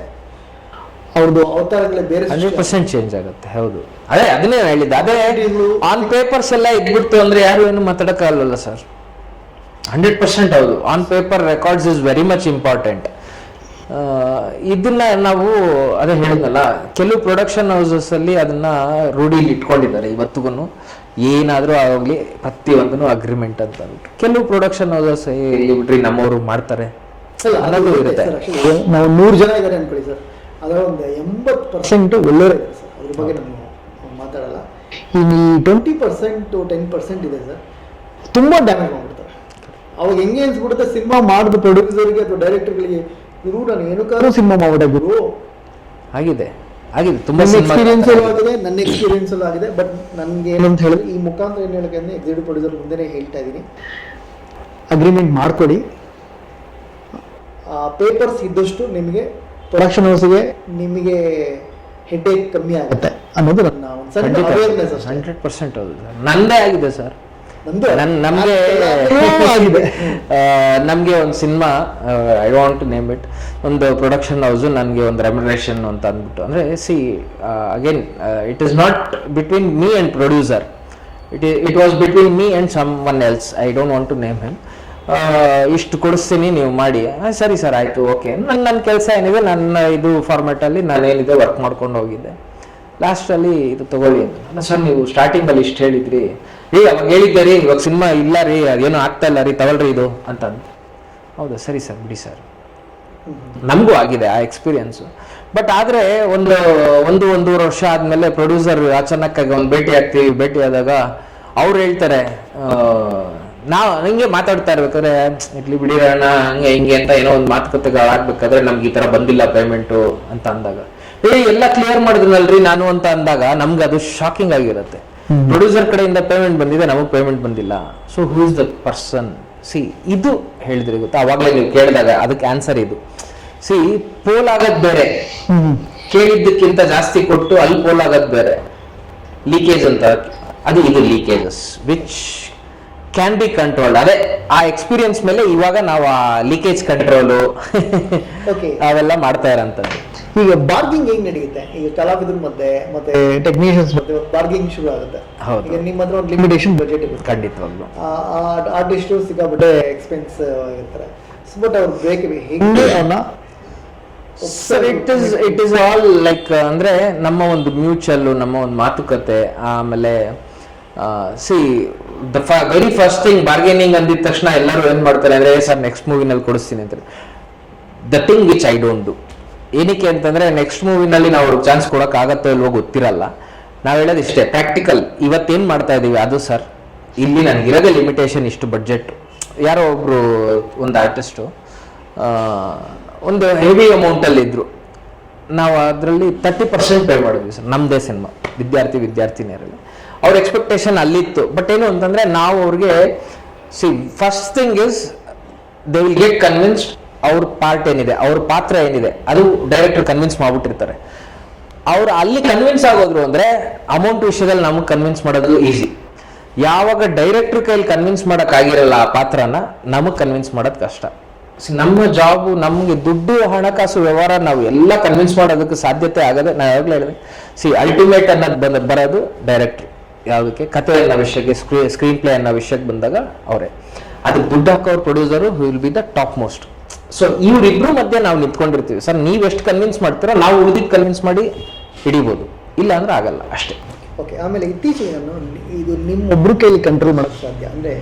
ಅವ್ರದ್ದು ಅವತಾರಗಳೇ ಬೇರೆ
100% ಚೇಂಜ್ ಆಗುತ್ತೆ. ಹೌದು, ಅದನ್ನೇ ಹೇಳಿದ್ದೆ. ಅದೇ ಆನ್ ಪೇಪರ್ಸ್ ಎಲ್ಲ ಇದ್ಬಿಡ್ತು ಅಂದ್ರೆ ಯಾರು ಏನು ಮಾತಾಡೋಕ್ಕಾಗಲ್ಲ ಸರ್. 100% ಹೌದು. On paper records is very much important. ಇದನ್ನ ನಾವು ಅದೇ ಹೇಳಿದ್ನಲ್ಲ, ಕೆಲವು ಪ್ರೊಡಕ್ಷನ್ ಹೌಸಸ್ ಅಲ್ಲಿ ಅದನ್ನ ರೂಢಿಲಿ ಇಟ್ಕೊಂಡಿದ್ದಾರೆ ಇವತ್ತಿಗೂ. ಏನಾದರೂ ಆಗಲಿ ಪ್ರತಿಯೊಂದನ್ನು ಅಗ್ರಿಮೆಂಟ್ ಅಂತ ಅಂದ್ಬಿಟ್ಟು. ಕೆಲವು ಪ್ರೊಡಕ್ಷನ್ ಹೌಸಸ್ ಇಲ್ಲಿ ಬಿಟ್ರಿ ನಮ್ಮವರು ಮಾಡ್ತಾರೆ ಅನ್ನೋದು ಇರುತ್ತೆ.
ನಾವು 100 ಜನ ಇದ್ದಾರೆ ಅನ್ಕೊಳ್ಳಿ ಸರ್, ಅದರ ಒಂದು 80% ಒಳ್ಳೆಯವರೇ ಇದೆ ಸರ್, ಅದ್ರ ಬಗ್ಗೆ ನಾನು ಮಾತಾಡಲ್ಲ. ಇನ್ನು 20% 10% ಇದೆ ಸರ್, ತುಂಬಾ ಡ್ಯಾಮೇಜ್ ಮಾಡ್ಬಿಡ್ತಾರೆ. ಅವಾಗ ಹೆಂಗೆ ಅನ್ಸ್ಬಿಡುತ್ತೆ, ಸಿನಿಮಾ ಮಾಡಿದ ಪ್ರೊಡ್ಯೂಸರ್ಗೆ ಅಥವಾ ಡೈರೆಕ್ಟರ್ಗಳಿಗೆ, ಗುರು ನಾನು ಏನಕ್ಕಾದ್ರೂ ಸಿನಿಮಾ ಮಾಡ್ಬಿಟ್ಟೆ ಗುರು.
ಆಗಿದೆ ತುಂಬಾ
ಎಕ್ಸ್ಪೀರಿಯನ್ಸ್ ಆಗಿದೆ, ನನ್ನ ಎಕ್ಸ್ಪೀರಿಯನ್ಸ್ ಆಗಿದೆ. ಬಟ್ ನನ್ಗೆ ಏನಂತ ಹೇಳಿದ್ರೆ, ಈ ಮುಖಾಂತರ ಏನು ಹೇಳಕ್ಕೆ ಅಂದ್ರೆ ಎಕ್ಸಿಕ್ಯೂಟಿವ್ ಪ್ರೊಡ್ಯೂಸರ್ ಮುಂದೆನೇ ಹೇಳ್ತಾ ಇದ್ದೀನಿ, ಅಗ್ರಿಮೆಂಟ್ ಮಾಡ್ಕೊಡಿ. ಪೇಪರ್ಸ್ ಇದ್ದಷ್ಟು ನಿಮಗೆ ಪ್ರೊಡಕ್ಷನ್ ಹೌಸ್ಗೆ ನಿಮಗೆ ಹೆಡ್ಏಕ್ ಕಮ್ಮಿ ಆಗುತ್ತೆ ಅನ್ನೋದು ನನ್ನ ಒಂದು ಸಣ್ಣ ಅವೇರ್ನೆಸ್.
100% ಹೌದು. ನಂದೇ ಆಗಿದೆ ಸರ್. ನಮಗೆ ಒಂದು cinema, I want to name it, ಒಂದು ಪ್ರೊಡಕ್ಷನ್ ಹೌಸ್ ನನಗೆ ಒಂದು ರೆಮ್ಯುನರೇಷನ್ ಅಂತ ಅಂದ್ಬಿಟ್ಟು, ಅಂದರೆ again it is not between me and producer, it was between me and someone else, I don't want to name him. ಇಷ್ಟು ಕೊಡಿಸ್ತೀನಿ ನೀವು ಮಾಡಿ. ಸರಿ ಸರ್ ಆಯಿತು, ಓಕೆ. ನನ್ನ ಕೆಲಸ ಏನಿದೆ, ನನ್ನ ಇದು ಫಾರ್ಮ್ಯಾಟಲ್ಲಿ ನಾನೇನಿದೆ ವರ್ಕ್ ಮಾಡ್ಕೊಂಡು ಹೋಗಿದ್ದೆ. ಲಾಸ್ಟಲ್ಲಿ ಇದು ತಗೊಳ್ಳಿ ಅಂತ, ಸರ್ ನೀವು ಸ್ಟಾರ್ಟಿಂಗಲ್ಲಿ ಇಷ್ಟು ಹೇಳಿದ್ರಿ ಅವಾಗ ಹೇಳಿದ್ದೆ ರೀ, ಇವಾಗ ಸಿನಿಮಾ ಇಲ್ಲ ರೀ, ಅದೇನೋ ಆಗ್ತಾ ಇಲ್ಲ ರೀ, ತಗೊಳ್ರಿ ಇದು ಅಂತ. ಹೌದಾ, ಸರಿ ಸರ್ ಬಿಡಿ ಸರ್. ನಮಗೂ ಆಗಿದೆ ಆ ಎಕ್ಸ್ಪೀರಿಯನ್ಸು. ಬಟ್ ಆದರೆ ಒಂದೂವರೆ ವರ್ಷ ಆದಮೇಲೆ ಪ್ರೊಡ್ಯೂಸರ್ ಅಚಾನಕ್ಕಾಗಿ ಒಂದು ಭೇಟಿ ಆದಾಗ ಅವ್ರು ಹೇಳ್ತಾರೆ, ನಾವು ಹಿಂಗೆ ಮಾತಾಡ್ತಾ ಇರ್ಬೇಕಾದ್ರೆ ಇರ್ಲಿ ಬಿಡಿರೋಣ ಹಂಗೆ ಹಿಂಗೆ ಅಂತ ಏನೋ ಒಂದು ಮಾತುಕತೆಗಳಾಗಬೇಕಾದ್ರೆ ನಮ್ಗೆ ಈ ಥರ ಬಂದಿಲ್ಲ ಪೇಮೆಂಟು ಅಂತ ಅಂದಾಗ, ಎಲ್ಲ ಕ್ಲಿಯರ್ ಮಾಡಿದ್ನಲ್ರಿ ನಾನು ಅಂತ ಅಂದಾಗ ನಮ್ಗೆ ಅದು ಶಾಕಿಂಗ್ ಆಗಿರುತ್ತೆ. ಪ್ರೊಡ್ಯೂಸರ್ ಕಡೆಯಿಂದ ಪೇಮೆಂಟ್ ಬಂದಿದೆ, ನಮಗೆ ಪೇಮೆಂಟ್ ಬಂದಿಲ್ಲ. So who is the person? ಇದು ಹೇಳಿದ್ರಿ ಗೊತ್ತಾ, ಅವಾಗಲೇ ನೀವು ಕೇಳಿದಾಗ ಅದಕ್ಕೆ ಆನ್ಸರ್ ಇದು. ಪೋಲ್ ಆಗೋದು ಬೇರೆ, ಕೇಳಿದ್ದಕ್ಕಿಂತ ಜಾಸ್ತಿ ಕೊಟ್ಟು ಅಲ್ಲಿ ಪೋಲ್ ಆಗೋದು ಬೇರೆ. ಲೀಕೇಜ್ ಅಂತ ಇದು leakages which can be controlled. ಅದೇ ಆ ಎಕ್ಸ್ಪೀರಿಯನ್ಸ್ ಮೇಲೆ ಇವಾಗ ನಾವು ಆ ಲೀಕೇಜ್ ಕಂಟ್ರೋಲು ಅವೆಲ್ಲ ಮಾಡ್ತಾ ಇರೋಂಥದ್ದು.
ಈಗ ಬಾರ್ಗಿಂಗ್ ಹೆಂಗ್ ನಡೆಯುತ್ತೆ? ಈಗ ಕಲಾವಿದ್ರ ಮತ್ತೆ ಟೆಕ್ನಿಷಿಯನ್ಸ್ ಮತ್ತೆ ಬಾರ್ಗಿಂಗ್ ಶುರು ಆಗುತ್ತೆ. ಈಗ ನಿಮ್ಮ ಹತ್ರ ಒಂದು ಲಿಮಿಟೇಷನ್ ಬಜೆಟ್ ಇರುತ್ತೆ
ಖಂಡಿತವಾಗ್ಲು.
ಆರ್ಟಿಸ್ಟ್ ಸಿಕ್ಕಾಪಟ್ಟೆ ಎಕ್ಸ್ಪೆನ್ಸ್ ಇರ್ತಾರೆ. ಬಟ್ ಅವ್ರು ಬೇಕೇ ಹೆಂಗೆ ಅವನ್ನ
sir, it is all like ಅಂದ್ರೆ ನಮ್ಮ ಒಂದು ಮ್ಯೂಚುವಲ್, ನಮ್ಮ ಒಂದು ಮಾತುಕತೆ. ಆಮೇಲೆ ವೆರಿ ಫಸ್ಟ್ ಥಿಂಗ್ ಬಾರ್ಗೇನಿಂಗ್ ಅಂದಿದ ತಕ್ಷಣ ಎಲ್ಲರೂ ಏನ್ ಮಾಡ್ತಾರೆ ಅಂದ್ರೆ, ಸರ್ ನೆಕ್ಸ್ಟ್ ಮೂವಿನಲ್ಲಿ ಕೊಡಿಸ್ತೀನಿ ಅಂತಾರೆ. The thing which I don't do. ಏನಕ್ಕೆ ಅಂತಂದ್ರೆ, ನೆಕ್ಸ್ಟ್ ಮೂವಿನಲ್ಲಿ ನಾವು ಅವ್ರಿಗೆ ಚಾನ್ಸ್ ಕೊಡೋಕೆ ಆಗತ್ತೋ ಇಲ್ವೋ ಗೊತ್ತಿರಲ್ಲ. ನಾವು ಹೇಳೋದು ಇಷ್ಟೇ, ಪ್ರಾಕ್ಟಿಕಲ್. ಇವತ್ತೇನು ಮಾಡ್ತಾ ಇದೀವಿ ಅದು ಸರ್, ಇಲ್ಲಿ ನನಗಿರೋದೇ ಲಿಮಿಟೇಷನ್ ಇಷ್ಟು ಬಡ್ಜೆಟ್. ಯಾರೋ ಒಬ್ರು ಒಂದು ಆರ್ಟಿಸ್ಟು ಒಂದು ಹೆವಿ ಅಮೌಂಟಲ್ಲಿ ಇದ್ರು, ನಾವು ಅದರಲ್ಲಿ 30% ಪೇ ಮಾಡಿದ್ವಿ ಸರ್, ನಮ್ಮದೇ ಸಿನಿಮಾ ವಿದ್ಯಾರ್ಥಿನಿಯರಲ್ಲಿ. ಅವ್ರ ಎಕ್ಸ್ಪೆಕ್ಟೇಷನ್ ಅಲ್ಲಿತ್ತು. ಬಟ್ ಏನು ಅಂತಂದ್ರೆ, ನಾವು ಅವ್ರಿಗೆ first thing is they will get convinced. ಅವ್ರ ಪಾರ್ಟ್ ಏನಿದೆ, ಅವ್ರ ಪಾತ್ರ ಏನಿದೆ, ಅದು ಡೈರೆಕ್ಟರ್ ಕನ್ವಿನ್ಸ್ ಮಾಡ್ಬಿಟ್ಟಿರ್ತಾರೆ. ಅವ್ರು ಅಲ್ಲಿ ಕನ್ವಿನ್ಸ್ ಆಗೋದ್ರು ಅಂದ್ರೆ ಅಮೌಂಟ್ ವಿಷಯದಲ್ಲಿ ನಮಗೆ ಕನ್ವಿನ್ಸ್ ಮಾಡೋದು ಈಸಿ. ಯಾವಾಗ ಡೈರೆಕ್ಟರ್ ಕೈಲಿ ಕನ್ವಿನ್ಸ್ ಮಾಡೋಕ್ಕಾಗಿರಲ್ಲ ಆ ಪಾತ್ರನ, ನಮಗೆ ಕನ್ವಿನ್ಸ್ ಮಾಡೋದು ಕಷ್ಟ. ನಮ್ಮ ಜಾಬು, ನಮಗೆ ದುಡ್ಡು ಹಣಕಾಸು ವ್ಯವಹಾರ ನಾವು ಎಲ್ಲ ಕನ್ವಿನ್ಸ್ ಮಾಡೋದಕ್ಕೆ ಸಾಧ್ಯತೆ ಆಗದೆ. ನಾನು ಯಾವಾಗಲೂ ಹೇಳಿದೆ, ಅಲ್ಟಿಮೇಟ್ ಅನ್ನೋದು ಬರೋದು ಡೈರೆಕ್ಟ್ರು. ಯಾವುದಕ್ಕೆ? ಕಥೆ ಅನ್ನೋ ವಿಷಯಕ್ಕೆ, ಸ್ಕ್ರೀನ್ ಪ್ಲೇ ಅನ್ನೋ ವಿಷಯಕ್ಕೆ ಬಂದಾಗ ಅವರೇ. ಅದಕ್ಕೆ ದುಡ್ಡು ಹಾಕೋರು producer who will be the top most. So ಇವರಿಬ್ರು ಮಧ್ಯೆ ನಾವು ನಿಂತ್ಕೊಂಡಿರ್ತೀವಿ. ಸರ್ ನೀವು ಎಷ್ಟು ಕನ್ವಿನ್ಸ್ ಮಾಡ್ತೀರೋ ನಾವು ಉಳಿದಿದ್ದು ಕನ್ವಿನ್ಸ್ ಮಾಡಿ ಹಿಡಿಬೋದು, ಇಲ್ಲ ಅಂದ್ರೆ ಆಗಲ್ಲ ಅಷ್ಟೇ.
ಓಕೆ, ಆಮೇಲೆ ಇತ್ತೀಚೆಗೆ ನಾನು ಇದು ನಿಮ್ಮೊಬ್ಬರು ಕೈಲಿ ಕಂಟ್ರೋಲ್ ಮಾಡೋಕ್ಕೆ ಸಾಧ್ಯ, ಅಂದರೆ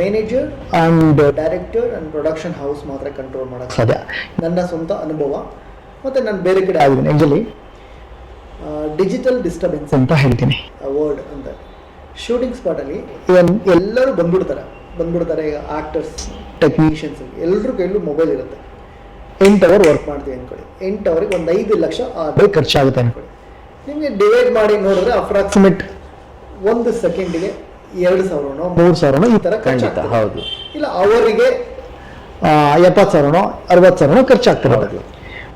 manager and director and production house ಮಾತ್ರ ಕಂಟ್ರೋಲ್ ಮಾಡೋಕ್ಕೆ ಸಾಧ್ಯ. ನನ್ನ ಸ್ವಂತ ಅನುಭವ ಮತ್ತು ನಾನು ಬೇರೆ ಕಡೆ ಆಗಿದ್ದೀನಿ. ಆ್ಯಕ್ಚುಲಿ ಡಿಜಿಟಲ್ ಡಿಸ್ಟರ್ಬೆನ್ಸ್ ಅಂತ ಹೇಳ್ತೀನಿ ವರ್ಡ್ ಅಂತ. ಶೂಟಿಂಗ್ ಸ್ಪಾಟಲ್ಲಿ ಎಲ್ಲರೂ ಬಂದ್ಬಿಡ್ತಾರೆ ಈಗ ಆ್ಯಕ್ಟರ್ಸ್, ಟೆಕ್ನಿಷಿಯನ್ಸ್ ಎಲ್ಲರೂ ಕೈಲೂ ಮೊಬೈಲ್ ಇರುತ್ತೆ. 8 ಅವರ್ ವರ್ಕ್ ಮಾಡ್ತೀವಿ ಅಂದ್ಕೊಳ್ಳಿ, 8 ಅವರಿಗೆ ಒಂದು 5 ಲಕ್ಷ ಆದಾಯ ಖರ್ಚಾಗುತ್ತೆ ಅಂದ್ಕೊಳ್ಳಿ. ನಿಮಗೆ ಡಿವೈಡ್ ಮಾಡಿ ನೋಡಿದ್ರೆ ಅಪ್ರಾಕ್ಸಿಮೇಟ್ 1 ಸೆಕೆಂಡಿಗೆ 2,000ನೋ 3,000ನೋ ಈ ಥರ ಖರ್ಚಾಗ್ತದೆ.
ಹೌದು.
ಇಲ್ಲ ಅವರಿಗೆ 70,000ನೋ 60,000ನೋ ಖರ್ಚಾಗ್ತಿರೋದು.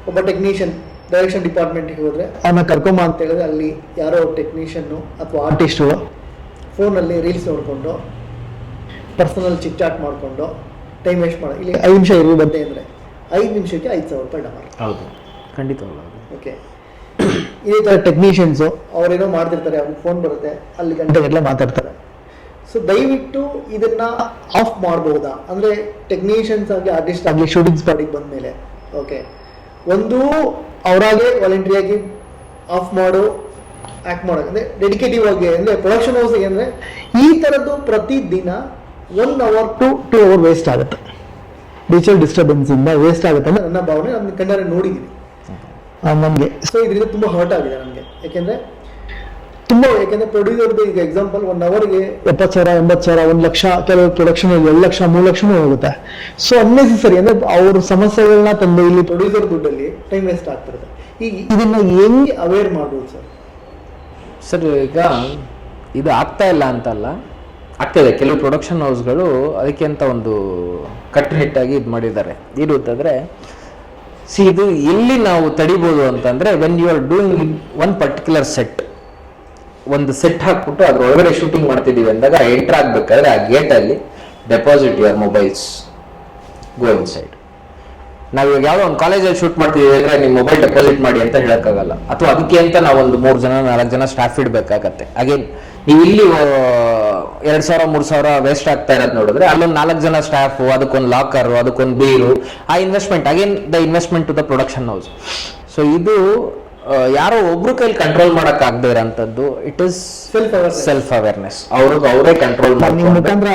ಒಬ್ಬ ಟೆಕ್ನಿಷಿಯನ್ ಡೈರೆಕ್ಷನ್ ಡಿಪಾರ್ಟ್ಮೆಂಟ್ಗೆ ಹೋದರೆ ಅವನ್ನ ಕರ್ಕೊಂಬ ಅಂತ ಹೇಳಿದ್ರೆ ಅಲ್ಲಿ ಯಾರೋ ಟೆಕ್ನಿಷಿಯನ್ನು ಅಥವಾ ಆರ್ಟಿಸ್ಟು ಫೋನಲ್ಲಿ ರೀಲ್ಸ್ ನೋಡಿಕೊಂಡು ಪರ್ಸನಲ್ ಚಿಟ್ ಚಾಟ್ ಮಾಡಿಕೊಂಡು ಟೈಮ್ ವೇಸ್ಟ್ ಮಾಡೋದು. ಇಲ್ಲಿ 5 ನಿಮಿಷ ಇರುವುದಂತೆ ಅಂದರೆ 5 ನಿಮಿಷಕ್ಕೆ 5,000 ರೂಪಾಯಿ ಡಮಾರ್.
ಹೌದು, ಖಂಡಿತವಲ್ಲ.
ಓಕೆ, ಇದೇ ಥರ ಟೆಕ್ನಿಷಿಯನ್ಸು ಅವರೇನೋ ಮಾಡ್ತಿರ್ತಾರೆ, ಅವ್ರಿಗೆ ಫೋನ್ ಬರುತ್ತೆ, ಅಲ್ಲಿ ಗಂಟೆಗಟ್ಟಲೆ ಮಾತಾಡ್ತಾರೆ. ಸೊ ದಯವಿಟ್ಟು ಇದನ್ನ ಆಫ್ ಮಾಡ್ಬೋದಾ ಅಂದರೆ ಟೆಕ್ನಿಷಿಯನ್ಸ್ ಆಗಲಿ ಆರ್ಟಿಸ್ಟ್ ಆಗಲಿ ಶೂಟಿಂಗ್ ಸ್ಪಾಟಿಗೆ ಬಂದ ಮೇಲೆ ಓಕೆ, ಒಂದು ಅವರಾಗೆ ವಾಲಂಟ್ರಿಯಾಗಿ ಆಫ್ ಮಾಡು, ಆ್ಯಕ್ಟ್ ಮಾಡೋದು ಅಂದರೆ ಡೆಡಿಕೇಟಿವ್ ಆಗಿ ಅಂದರೆ ಪ್ರೊಡಕ್ಷನ್ ಹೌಸಿಗೆ ಅಂದರೆ ಈ ಥರದ್ದು ಪ್ರತಿದಿನ 1 ಅವರ್ to 2 ಅವರ್ ವೇಸ್ಟ್ ಆಗುತ್ತೆ. ಡಿಜಿಟಲ್ ಡಿಸ್ಟರ್ಬೆನ್ಸಿಂದ ವೇಸ್ಟ್ ಆಗುತ್ತೆ ಅಂತ ನನ್ನ ಭಾವನೆ. ನಾನು ಕಣ್ಣಾರೆ ನೋಡಿದ್ದೀನಿ ನನಗೆ. ಸೊ ಇದರಿಂದ ತುಂಬ ಹರ್ಟ್ ಆಗಿದೆ ನನಗೆ. ಯಾಕೆಂದರೆ ಪ್ರೊಡ್ಯೂಸರ್ದು ಈಗ ಎಕ್ಸಾಂಪಲ್ 1 ಅವರ್ಗೆ 70,000, 80,000, 1 ಲಕ್ಷ, ಕೆಲವು ಪ್ರೊಡಕ್ಷನ್ 2 ಲಕ್ಷ, 3 ಲಕ್ಷನೂ ಹೋಗುತ್ತೆ. ಸೊ ಅನ್ನೆಸೆಸರಿ ಅಂದರೆ ಅವ್ರ ಸಮಸ್ಯೆಗಳನ್ನ ತಂದು ಇಲ್ಲಿ ಪ್ರೊಡ್ಯೂಸರ್ ದುಡ್ಡಲ್ಲಿ ಟೈಮ್ ವೇಸ್ಟ್ ಆಗ್ತಿರುತ್ತೆ. ಈಗ ಇದನ್ನ ಹೆಂಗೆ ಅವೇರ್ ಮಾಡ್ಬೋದು
ಸರ್? ಈಗ ಇದು ಆಗ್ತಾ ಇಲ್ಲ ಅಂತಲ್ಲ, ಆಗ್ತಾಯಿದೆ. ಕೆಲವು ಪ್ರೊಡಕ್ಷನ್ ಹೌಸ್ಗಳು ಅದಕ್ಕೆ ಅಂತ ಒಂದು ಕಟ್ಟುನಿಟ್ಟಾಗಿ ಇದು ಮಾಡಿದ್ದಾರೆ. ಇರುತ್ತಂದರೆ ಇದು ಎಲ್ಲಿ ನಾವು ತಡಿಬೋದು ಅಂತಂದರೆ, when you are doing one particular set, ಒಂದು ಸೆಟ್ ಹಾಕ್ಬಿಟ್ಟು ಅದ್ರ ಒಳಗಡೆ ಶೂಟಿಂಗ್ ಮಾಡ್ತಿದ್ದೀವಿ ಅಂದಾಗ ಎಂಟ್ರ್ ಆಗಬೇಕಾದ್ರೆ ಆ ಗೇಟಲ್ಲಿ deposit your mobiles, go inside. ನಾವು ಇವಾಗ ಯಾವುದೋ ಒಂದು ಕಾಲೇಜಲ್ಲಿ ಶೂಟ್ ಮಾಡ್ತೀವಿ ಅಂದರೆ ನಿಮ್ಮ ಮೊಬೈಲ್ ಡೆಪಾಸಿಟ್ ಮಾಡಿ ಅಂತ ಹೇಳೋಕ್ಕಾಗಲ್ಲ. ಅಥವಾ ಅದಕ್ಕೆ ಅಂತ ನಾವು ಒಂದು 3 ಜನ 4 ಜನ ಸ್ಟಾಫ್ ಇಡಬೇಕಾಗತ್ತೆ. ಅಗೇನ್ ನೀವು ಇಲ್ಲಿ 2,000 3,000 ವೇಸ್ಟ್ ಆಗ್ತಾ ಇರೋದು ನೋಡಿದ್ರೆ ಅಲ್ಲೊಂದು 4 ಜನ ಸ್ಟಾಫು, ಅದಕ್ಕೊಂದು ಲಾಕರು, ಅದಕ್ಕೊಂದು ಬೀರು, ಆ investment again the investment to the production house. So ಇದು ಯಾರೋ ಒಬ್ರು ಕೈಲಿ ಕಂಟ್ರೋಲ್ ಮಾಡಕ್ ಆಗದೆ ಇರೋಂಥದ್ದು. It is self awareness. ಅವ್ರಿಗೆ ಅವರೇ ಕಂಟ್ರೋಲ್ ಮಾಡಿ
ಮುಖಾಂತರ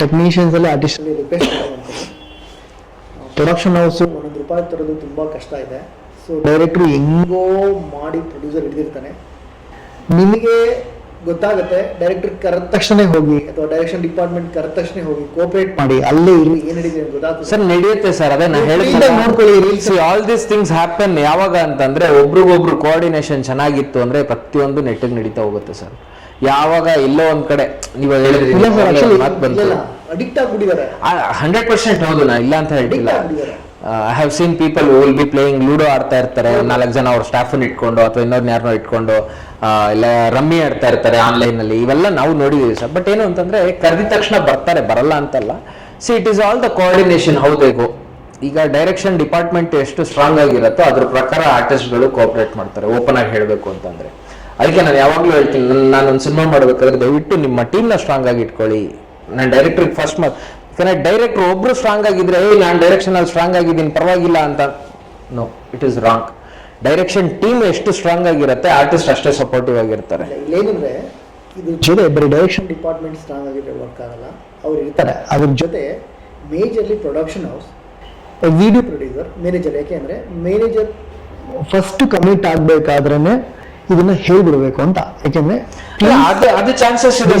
ಟೆಕ್ನಿಷಿಯನ್ಸ್ ಅಲ್ಲಿ ಆರ್ಟಿಸ್ಟ್ ಅಲ್ಲಿ ರಿಕ್ವೆಸ್ಟ್ ಪ್ರೊಡಕ್ಷನ್ ಹೌಸ್ ₹1 ತರೋದು ತುಂಬಾ ಕಷ್ಟ ಇದೆ. ಸೊ ಡೈರೆಕ್ಟ್ರು ಹೆಂಗೋ ಮಾಡಿ ಪ್ರೊಡ್ಯೂಸರ್ ಹಿಡಿದಿರ್ತಾನೆ. ನಿಮಗೆ ಗೊತ್ತಾಗುತ್ತೆ, ಡೈರೆಕ್ಟರ್ ಕರೆದ ತಕ್ಷಣ ಹೋಗಿ ಅಥವಾ ಡೈರೆಕ್ಷನ್ ಡಿಪಾರ್ಟ್ಮೆಂಟ್ ಕರೆದ ತಕ್ಷಣ ಹೋಗಿ ಕೋಆಪರೇಟ್ ಮಾಡಿ ಅಲ್ಲೇ ಇರಲಿ, ಏನ್ ನಡೀತಿದೆ ಅಂತ ಗೊತ್ತಾಗ್ತದೆ
ಸರ್. ನಡೆಯುತ್ತೆ ಸರ್, ಅದೇ ನಾನು ಹೇಳಿದ್ರೆ ನೋಡ್ಕೊಳ್ಳಿ. ಆಲ್ ದಿಸ್ ಥಿಂಗ್ಸ್ ಹ್ಯಾಪನ್ ಯಾವಾಗ ಅಂತಂದ್ರೆ ಒಬ್ರಿಗೊಬ್ರು ಕೋಆರ್ಡಿನೇಷನ್ ಚೆನ್ನಾಗಿತ್ತು ಅಂದ್ರೆ ಪ್ರತಿಯೊಂದು ನೆಟ್ಟಿಗೆ ನಡೀತಾ ಹೋಗುತ್ತೆ ಸರ್. ಯಾವಾಗ ಎಲ್ಲೋ ಒಂದ್ ಕಡೆ ನೀವು ಹೇಳಿದ್ರಿ
ಅಡಿಕ್ಟ್ ಆಗ್ಬಿಟ್ಟಿದ್ದಾರೆ
100%. ಹೌದು, ನಾ ಇಲ್ಲ ಅಂತ ಹೇಳ್ತಿಲ್ಲ. I have seen people will be playing ludo ಆಡ್ತಾ ಇರ್ತಾರೆ, 4 ಜನ ಅವ್ರ ಸ್ಟಾಫನ್ನು ಇಟ್ಕೊಂಡು ಅಥವಾ ಇನ್ನೊಂದು ಯಾರನ್ನೋ ಇಟ್ಕೊಂಡು, ಇಲ್ಲ ರಮ್ಮಿ ಆಡ್ತಾ ಇರ್ತಾರೆ ಆನ್ಲೈನಲ್ಲಿ. ಇವೆಲ್ಲ ನಾವು ನೋಡಿದೀವಿ ಸರ್. ಬಟ್ ಏನು ಅಂತಂದ್ರೆ ಕರೆದಿದ ತಕ್ಷಣ ಬರ್ತಾರೆ, ಬರಲ್ಲ ಅಂತಲ್ಲ. C it is all the coordination how they go. ಈಗ ಡೈರೆಕ್ಷನ್ ಡಿಪಾರ್ಟ್ಮೆಂಟ್ ಎಷ್ಟು ಸ್ಟ್ರಾಂಗ್ ಆಗಿರುತ್ತೋ ಅದ್ರ ಪ್ರಕಾರ ಆರ್ಟಿಸ್ಟ್ಗಳು ಕೋಆಪರೇಟ್ ಮಾಡ್ತಾರೆ, ಓಪನ್ ಆಗಿ ಹೇಳಬೇಕು ಅಂತಂದ್ರೆ. ಅದಕ್ಕೆ ನಾನು ಯಾವಾಗಲೂ ಹೇಳ್ತೀನಿ, ನಾನೊಂದು ಸಿನಿಮಾ ಮಾಡಬೇಕಾದ್ರೆ ದಯವಿಟ್ಟು ನಿಮ್ಮ ಟೀಮ್ನ ಸ್ಟ್ರಾಂಗ್ ಆಗಿ ಇಟ್ಕೊಳ್ಳಿ. ನಾನು ಡೈರೆಕ್ಟ್ರಿಗೆ ಫಸ್ಟ್ ಯಾಕಂದ್ರೆ ಡೈರೆಕ್ಟರ್ ಒಬ್ರು ಸ್ಟ್ರಾಂಗ್ ಆಗಿದ್ರೆ ನಾನು ಡೈರೆಕ್ಷನ್ ಅಲ್ಲಿ ಸ್ಟ್ರಾಂಗ್ ಆಗಿದ್ದೀನಿ ಪರವಾಗಿಲ್ಲ ಅಂತ, no, it is wrong. Direction team ಎಷ್ಟು ಸ್ಟ್ರಾಂಗ್ ಆಗಿರುತ್ತೆ, ಆರ್ಟಿಸ್ಟ್ ಅಷ್ಟೇ ಸಪೋರ್ಟಿವ್ ಆಗಿರ್ತಾರೆ.
ಇಲ್ಲೇನಂದ್ರೆ ಇದ್ರ ಜೊತೆ ಬರೀ ಡೈರೆಕ್ಷನ್ ಡಿಪಾರ್ಟ್ಮೆಂಟ್ ಸ್ಟ್ರಾಂಗ್ ಆಗಿದ್ರೆ ವರ್ಕ್ ಆಗಲ್ಲ, ಅವ್ರು ಇರ್ತಾರೆ. ಅದ್ರ ಜೊತೆ majorly production house, video producer, manager. ಯಾಕೆ ಅಂದ್ರೆ ಮ್ಯಾನೇಜರ್ ಫಸ್ಟ್ ಕಮಿಟ್ ಆಗ್ಬೇಕಾದ್ರೇನೆ ಇದನ್ನ ಹೇಳ್ಬಿಡ್ಬೇಕು ಅಂತ. ಯಾಕೆಂದ್ರೆ
ಅದು ಚಾನ್ಸಸ್ ಇದೆ,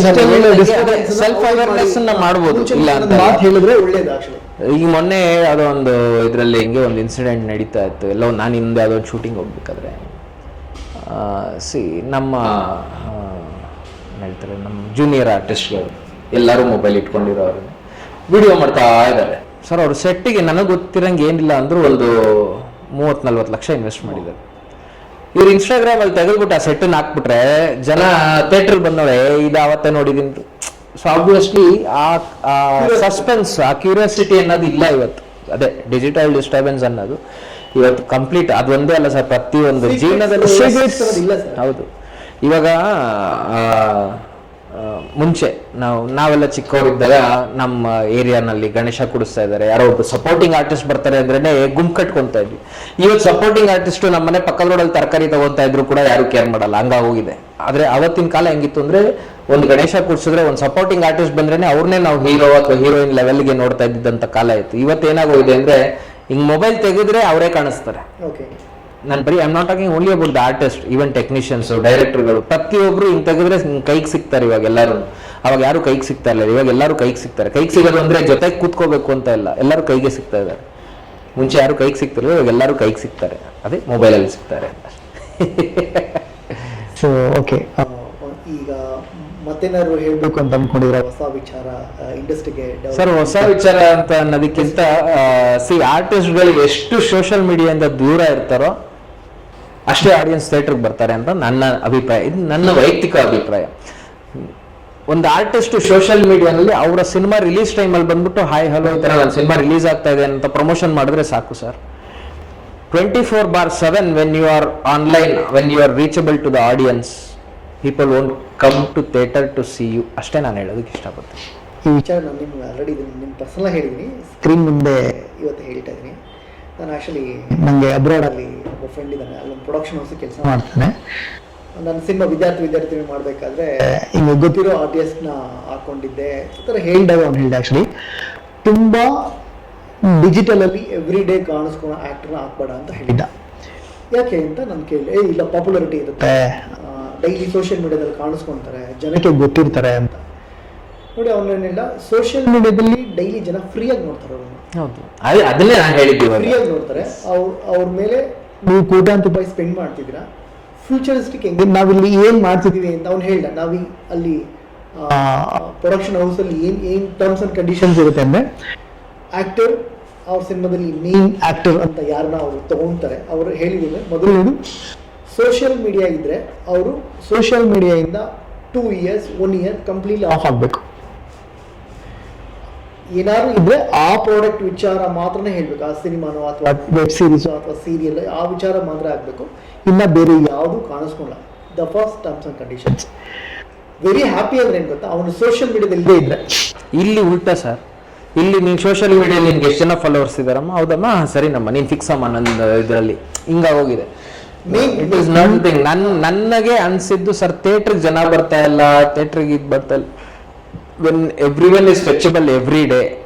ಸೆಲ್ಫ್ ಅವೇರ್ನೆಸ್ ಮಾಡಬಹುದು. ಇಲ್ಲ ಅಂತ
ಮಾತು ಹೇಳಿದ್ರೆ ಒಳ್ಳೇದು. ಆಕ್ಚುಲಿ
ಈಗ ಮೊನ್ನೆ ಯಾವುದೋ ಒಂದು ಇದರಲ್ಲಿ ಹಿಂಗೆ ಒಂದು ಇನ್ಸಿಡೆಂಟ್ ನಡೀತಾ ಇತ್ತು. ಎಲ್ಲೋ ನಾನು ಹಿಂದೆ ಯಾವುದೋ ಒಂದು ಶೂಟಿಂಗ್ ಹೋಗ್ಬೇಕಾದ್ರೆ ನಮ್ಮ ಹೇಳ್ತಾರೆ ನಮ್ಮ ಜೂನಿಯರ್ ಆರ್ಟಿಸ್ಟ್ಗಳು ಎಲ್ಲರೂ ಮೊಬೈಲ್ ಇಟ್ಕೊಂಡಿರೋರು ವಿಡಿಯೋ ಮಾಡ್ತಾ ಇದ್ದಾರೆ ಸರ್. ಅವ್ರ ಸೆಟ್ಟಿಗೆ ನನಗೆ ಗೊತ್ತಿರಂಗೆ ಏನಿಲ್ಲ ಅಂದರೂ ಒಂದು 30-40 ಲಕ್ಷ ಇನ್ವೆಸ್ಟ್ ಮಾಡಿದ್ದಾರೆ. ಇವ್ರು ಇನ್ಸ್ಟಾಗ್ರಾಮ್ ಅಲ್ಲಿ ತೆಗೆದ್ಬಿಟ್ಟು ಆ ಸೆಟ್ಟನ್ನು ಹಾಕ್ಬಿಟ್ರೆ ಜನ ಥಿಯೇಟರ್ ಬಂದವಳೆ ಇದು ಆವತ್ತೇ ನೋಡಿದೀನಿ. ಸೊ ಆಬ್ವಿಯಸ್ಲಿ ಆ ಸಸ್ಪೆನ್ಸ್, ಆ ಕ್ಯೂರಿಯಾಸಿಟಿ ಅನ್ನೋದು ಇಲ್ಲ ಇವತ್ತು. ಅದೇ ಡಿಜಿಟಲ್ ಡಿಸ್ಟರ್ಬೆನ್ಸ್ ಅನ್ನೋದು ಇವತ್ತು ಕಂಪ್ಲೀಟ್. ಅದು ಒಂದೇ ಅಲ್ಲ ಸರ್, ಪ್ರತಿಯೊಂದು ಜೀವನದಲ್ಲಿ. ಹೌದು, ಇವಾಗ ಮುಂಚೆ ನಾವೆಲ್ಲ ಚಿಕ್ಕವರಿದ್ದಾಗ ನಮ್ಮ ಏರಿಯಾನಲ್ಲಿ ಗಣೇಶ ಕೂಡಿಸ್ತಾ ಇದ್ದಾರೆ, ಯಾರೋ ಒಬ್ಬ ಸಪೋರ್ಟಿಂಗ್ ಆರ್ಟಿಸ್ಟ್ ಬರ್ತಾರೆ ಅಂದ್ರೇನೆ ಗುಂಪು ಕಟ್ಕೊಂತಾ ಇದ್ವಿ. ಇವತ್ತು ಸಪೋರ್ಟಿಂಗ್ ಆರ್ಟಿಸ್ಟ್ ನಮ್ಮ ಮನೆ ಪಕ್ಕದ ರೋಡಲ್ಲಿ ತರಕಾರಿ ತಗೊಂತಾ ಇದ್ರು ಕೂಡ ಯಾರು ಕೇರ್ ಮಾಡಲ್ಲ, ಹಂಗಾಗೋಗಿದೆ. ಆದ್ರೆ ಅವತ್ತಿನ ಕಾಲ ಹೆಂಗಿತ್ತು ಅಂದ್ರೆ ಒಂದು ಗಣೇಶ ಕೂಡ್ಸಿದ್ರೆ ಒಂದು ಸಪೋರ್ಟಿಂಗ್ ಆರ್ಟಿಸ್ಟ್ ಬಂದ್ರೇನೆ ಅವ್ರನ್ನೇ ನಾವು ಹೀರೋ ಅಥವಾ ಹೀರೋಯಿನ್ ಲೆವೆಲ್ಗೆ ನೋಡ್ತಾ ಇದ್ದಂತ ಕಾಲ ಇತ್ತು. ಇವತ್ತು ಏನಾಗೋಗಿದೆ ಅಂದ್ರೆ ಹಿಂಗ್ ಮೊಬೈಲ್ ತೆಗೆದ್ರೆ ಅವರೇ ಕಾಣಿಸ್ತಾರೆ.
ಓಕೆ,
ನಾನು ಬರೀ I am not talking only about the artist, even technicians, ಡೈರೆಕ್ಟರ್ಗಳು, ಪ್ರತಿಯೊಬ್ರು ಹಿಂಗ್ ತೆಗೆದ್ರೆ ಕೈಗೆ ಸಿಗ್ತಾರೆ ಇವಾಗ ಎಲ್ಲರೂ. ಅವಾಗ ಯಾರು ಕೈಗೆ ಸಿಗ್ತಾ ಇಲ್ಲ, ಇವಾಗ ಎಲ್ಲರೂ ಕೈಗೆ ಸಿಗ್ತಾರೆ. ಕೈಗೆ ಸಿಗೋದು ಅಂದ್ರೆ ಜೊತೆಗೆ ಕೂತ್ಕೋಬೇಕು ಅಂತ ಇಲ್ಲ, ಎಲ್ಲರೂ ಕೈಗೆ ಸಿಗ್ತಾ ಇದ್ದಾರೆ. ಮುಂಚೆ ಯಾರು ಕೈಗೆ ಸಿಗ್ತಿಲ್ಲ, ಇವಾಗ ಎಲ್ಲರೂ ಕೈಗೆ ಸಿಗ್ತಾರೆ, ಅದೇ ಮೊಬೈಲಲ್ಲಿ ಸಿಗ್ತಾರೆ.
ಸೊ ಓಕೆ, ಈಗ ಮತ್ತೇನಾದ್ರು ಹೇಳ್ಬೇಕು ಅಂತ ಅನ್ಕೊಂಡಿದ್ರೆ ಹೊಸ ವಿಚಾರ ಇಂಡಸ್ಟ್ರಿಗೆ?
ಸರ್, ಹೊಸ ವಿಚಾರ ಅಂತ ಅನ್ನೋದಕ್ಕಿಂತ ಆರ್ಟಿಸ್ಟ್ಗಳಿಗೆ ಎಷ್ಟು ಸೋಷಿಯಲ್ ಮೀಡಿಯಾದಿಂದ ದೂರ ಇರ್ತಾರೋ ಅಷ್ಟೇ ಆಡಿಯನ್ಸ್ ಥಿಯೇಟರ್ಗೆ ಬರ್ತಾರೆ ಅಂತ ನನ್ನ ಅಭಿಪ್ರಾಯ. ಇದು ನನ್ನ ವೈಯಕ್ತಿಕ ಅಭಿಪ್ರಾಯ. ಒಂದು ಆರ್ಟಿಸ್ಟ್ ಸೋಷಿಯಲ್ ಮೀಡಿಯಾನಲ್ಲಿ ಅವರ ಸಿನಿಮಾ ರಿಲೀಸ್ ಟೈಮಲ್ಲಿ ಬಂದ್ಬಿಟ್ಟು ಹಾಯ್ ಹಲೋ ಈ ಥರ ನನ್ನ ಸಿನಿಮಾ ರಿಲೀಸ್ ಆಗ್ತಾ ಇದೆ ಅಂತ ಪ್ರಮೋಷನ್ ಮಾಡಿದ್ರೆ ಸಾಕು sir. 24/7 when you are online, when you are reachable to the audience, people won't come to theatre to see you. ಅಷ್ಟೇ ನಾನು ಹೇಳೋದಕ್ಕೆ ಇಷ್ಟಪಡ್ತೀನಿ.
ಈ ವಿಚಾರ ನಾನು ನಿಮ್ಗೆ ಆಲ್ರೆಡಿ ನಿಮ್ಮ ಪರ್ಸನಲ್ ಹೇಳಿದ್ದೀನಿ, ಸ್ಕ್ರೀನ್ ಮುಂದೆ ಇವತ್ತು ಹೇಳ್ತಾ ಇದ್ದೀನಿ. ನಾನು ಆ್ಯಕ್ಚುಲಿ ನನಗೆ ಅಬ್ರಾಡಲ್ಲಿ ಒಬ್ಬ ಫ್ರೆಂಡ್ ಇದ್ದಾನೆ, ಅಲ್ಲೊಂದು ಪ್ರೊಡಕ್ಷನ್ ಹೌಸ್ ಕೆಲಸ ಮಾಡ್ತಾನೆ. ನನ್ನ ಸಿನಿಮಾ ವಿದ್ಯಾರ್ಥಿ ಮಾಡಬೇಕಾದ್ರೆ ಹಿಂಗೆ ಗೊತ್ತಿರೋ ಆರ್ಟಿಸ್ಟ್ನ ಹಾಕ್ಕೊಂಡಿದ್ದೆ ಈ ಥರ ಹೇಳಿದಾಗ ಅವ್ನು ಹೇಳಿದೆ ಆ್ಯಕ್ಚುಲಿ ತುಂಬ ಡಿಜಿಟಲಲ್ಲಿ ಎವ್ರಿ ಡೇ ಕಾಣಿಸ್ಕೊಳೋ ಆ್ಯಕ್ಟ್ರನ್ನ ಹಾಕ್ಬೇಡ ಅಂತ ಹೇಳಿದ್ದ. ಯಾಕೆ ಅಂತ ನಾನು ಕೇಳಿದೆ. ಇಲ್ಲ, ಪಾಪ್ಯುಲಾರಿಟಿ ಇರುತ್ತೆ, ಡೈಲಿ ಸೋಷಿಯಲ್ ಮೀಡಿಯಾದಲ್ಲಿ ಕಾಣಿಸ್ಕೊಳ್ತಾರೆ, ಜನಕ್ಕೆ ಗೊತ್ತಿರ್ತಾರೆ ಅಂತ. ನೋಡಿ, ಅವನೇನಿಲ್ಲ, ಸೋಷಿಯಲ್ ಮೀಡಿಯಾದಲ್ಲಿ ಡೈಲಿ ಜನ ಫ್ರೀಯಾಗಿ ನೋಡ್ತಾರೆ ಅವ್ರನ್ನ.
ಹೌದು, ಅದನ್ನೇ ನಾನು ಹೇಳಿದ್ದೀವಿ.
ಫ್ರೀಯಾಗಿ ನೋಡ್ತಾರೆ. ಅವ್ರ ಮೇಲೆ ನೀವು ಕೋಟ್ಯಾಂತರ ರೂಪಾಯಿ ಸ್ಪೆಂಡ್ ಮಾಡ್ತಿದ್ದೀರಾ. ಫ್ಯೂಚರಿಸ್ಟಿಕ್ ಹೆಂಗೆ ನಾವಿಲ್ಲಿ ಏನು ಮಾಡ್ತಿದ್ದೀವಿ ಅಂತ ಅವ್ನು ಹೇಳ್ದ. ನಾವು ಅಲ್ಲಿ ಪ್ರೊಡಕ್ಷನ್ ಹೌಸಲ್ಲಿ ಏನು ಟರ್ಮ್ಸ್ ಆ್ಯಂಡ್ ಕಂಡೀಷನ್ಸ್ ಇರುತ್ತೆ ಅಂದರೆ, ಆ್ಯಕ್ಟರ್ ಅವ್ರ ಸಿನಿಮಾದಲ್ಲಿ ಮೇನ್ ಆ್ಯಕ್ಟರ್ ಅಂತ ಯಾರನ್ನ ಅವರು ತೊಗೊಳ್ತಾರೆ, ಅವರು ಹೇಳಿದ್ರೆ ಮೊದಲನೇದು ಸೋಷಿಯಲ್ ಮೀಡಿಯಾ ಇದ್ದರೆ ಅವರು ಸೋಷಿಯಲ್ ಮೀಡಿಯಾಯಿಂದ 2 years 1 year ಕಂಪ್ಲೀಟ್ಲಿ ಆಫ್ ಆಗಬೇಕು. ಏನಾದ್ರು ಇದ್ರೆ ಆ ಪ್ರಾಡಕ್ಟ್ ವಿಚಾರ ಮಾತ್ರನೇ ಹೇಳಬೇಕು. ಆ ಸಿನಿಮಾನೋ ಅಥವಾ ವೆಬ್ ಸೀರೀಸು ಅಥವಾ ಸೀರಿಯಲ್ ಆ ವಿಚಾರ ಮಾತ್ರ ಆಗಬೇಕು, ಇನ್ನು ಬೇರೆ ಯಾವುದು ಕಾಣಿಸ್ಕೊಳ್ಳ. The first terms and conditions. Very happy ಅಂದ್ರೆ ಏನು ಗೊತ್ತಾ, ಅವನು ಸೋಷಿಯಲ್ ಮೀಡಿಯಾದಲ್ಲಿ ಇದ್ರೆ. ಇಲ್ಲಿ
ಉಲ್ಟಾ ಸರ್, ಇಲ್ಲಿ ನೀನು ಸೋಷಿಯಲ್ ಮೀಡಿಯಾದಲ್ಲಿ ನಿನ್ಗೆ ಎಷ್ಟು ಜನ ಫಾಲೋವರ್ಸ್ ಇದಾರಮ್ಮ, ಹೌದಮ್ಮ, ಸರಿ ನಮ್ಮ ನೀನು ಫಿಕ್ಸ್ ಅಮ್ಮ ನನ್ನ ಇದರಲ್ಲಿ ಹಿಂಗಾಗೋಗಿದೆ. It is not thing. ನನಗೆ ಅನ್ಸಿದ್ದು ಸರ್, ಥಿಯೇಟ್ರಿಗೆ ಜನ ಬರ್ತಾ ಇಲ್ಲ, ಥಿಯೇಟ್ರಿಗೆ ಇದು ಬರ್ತಾ ಇಲ್ಲ. When every one is touchable every day,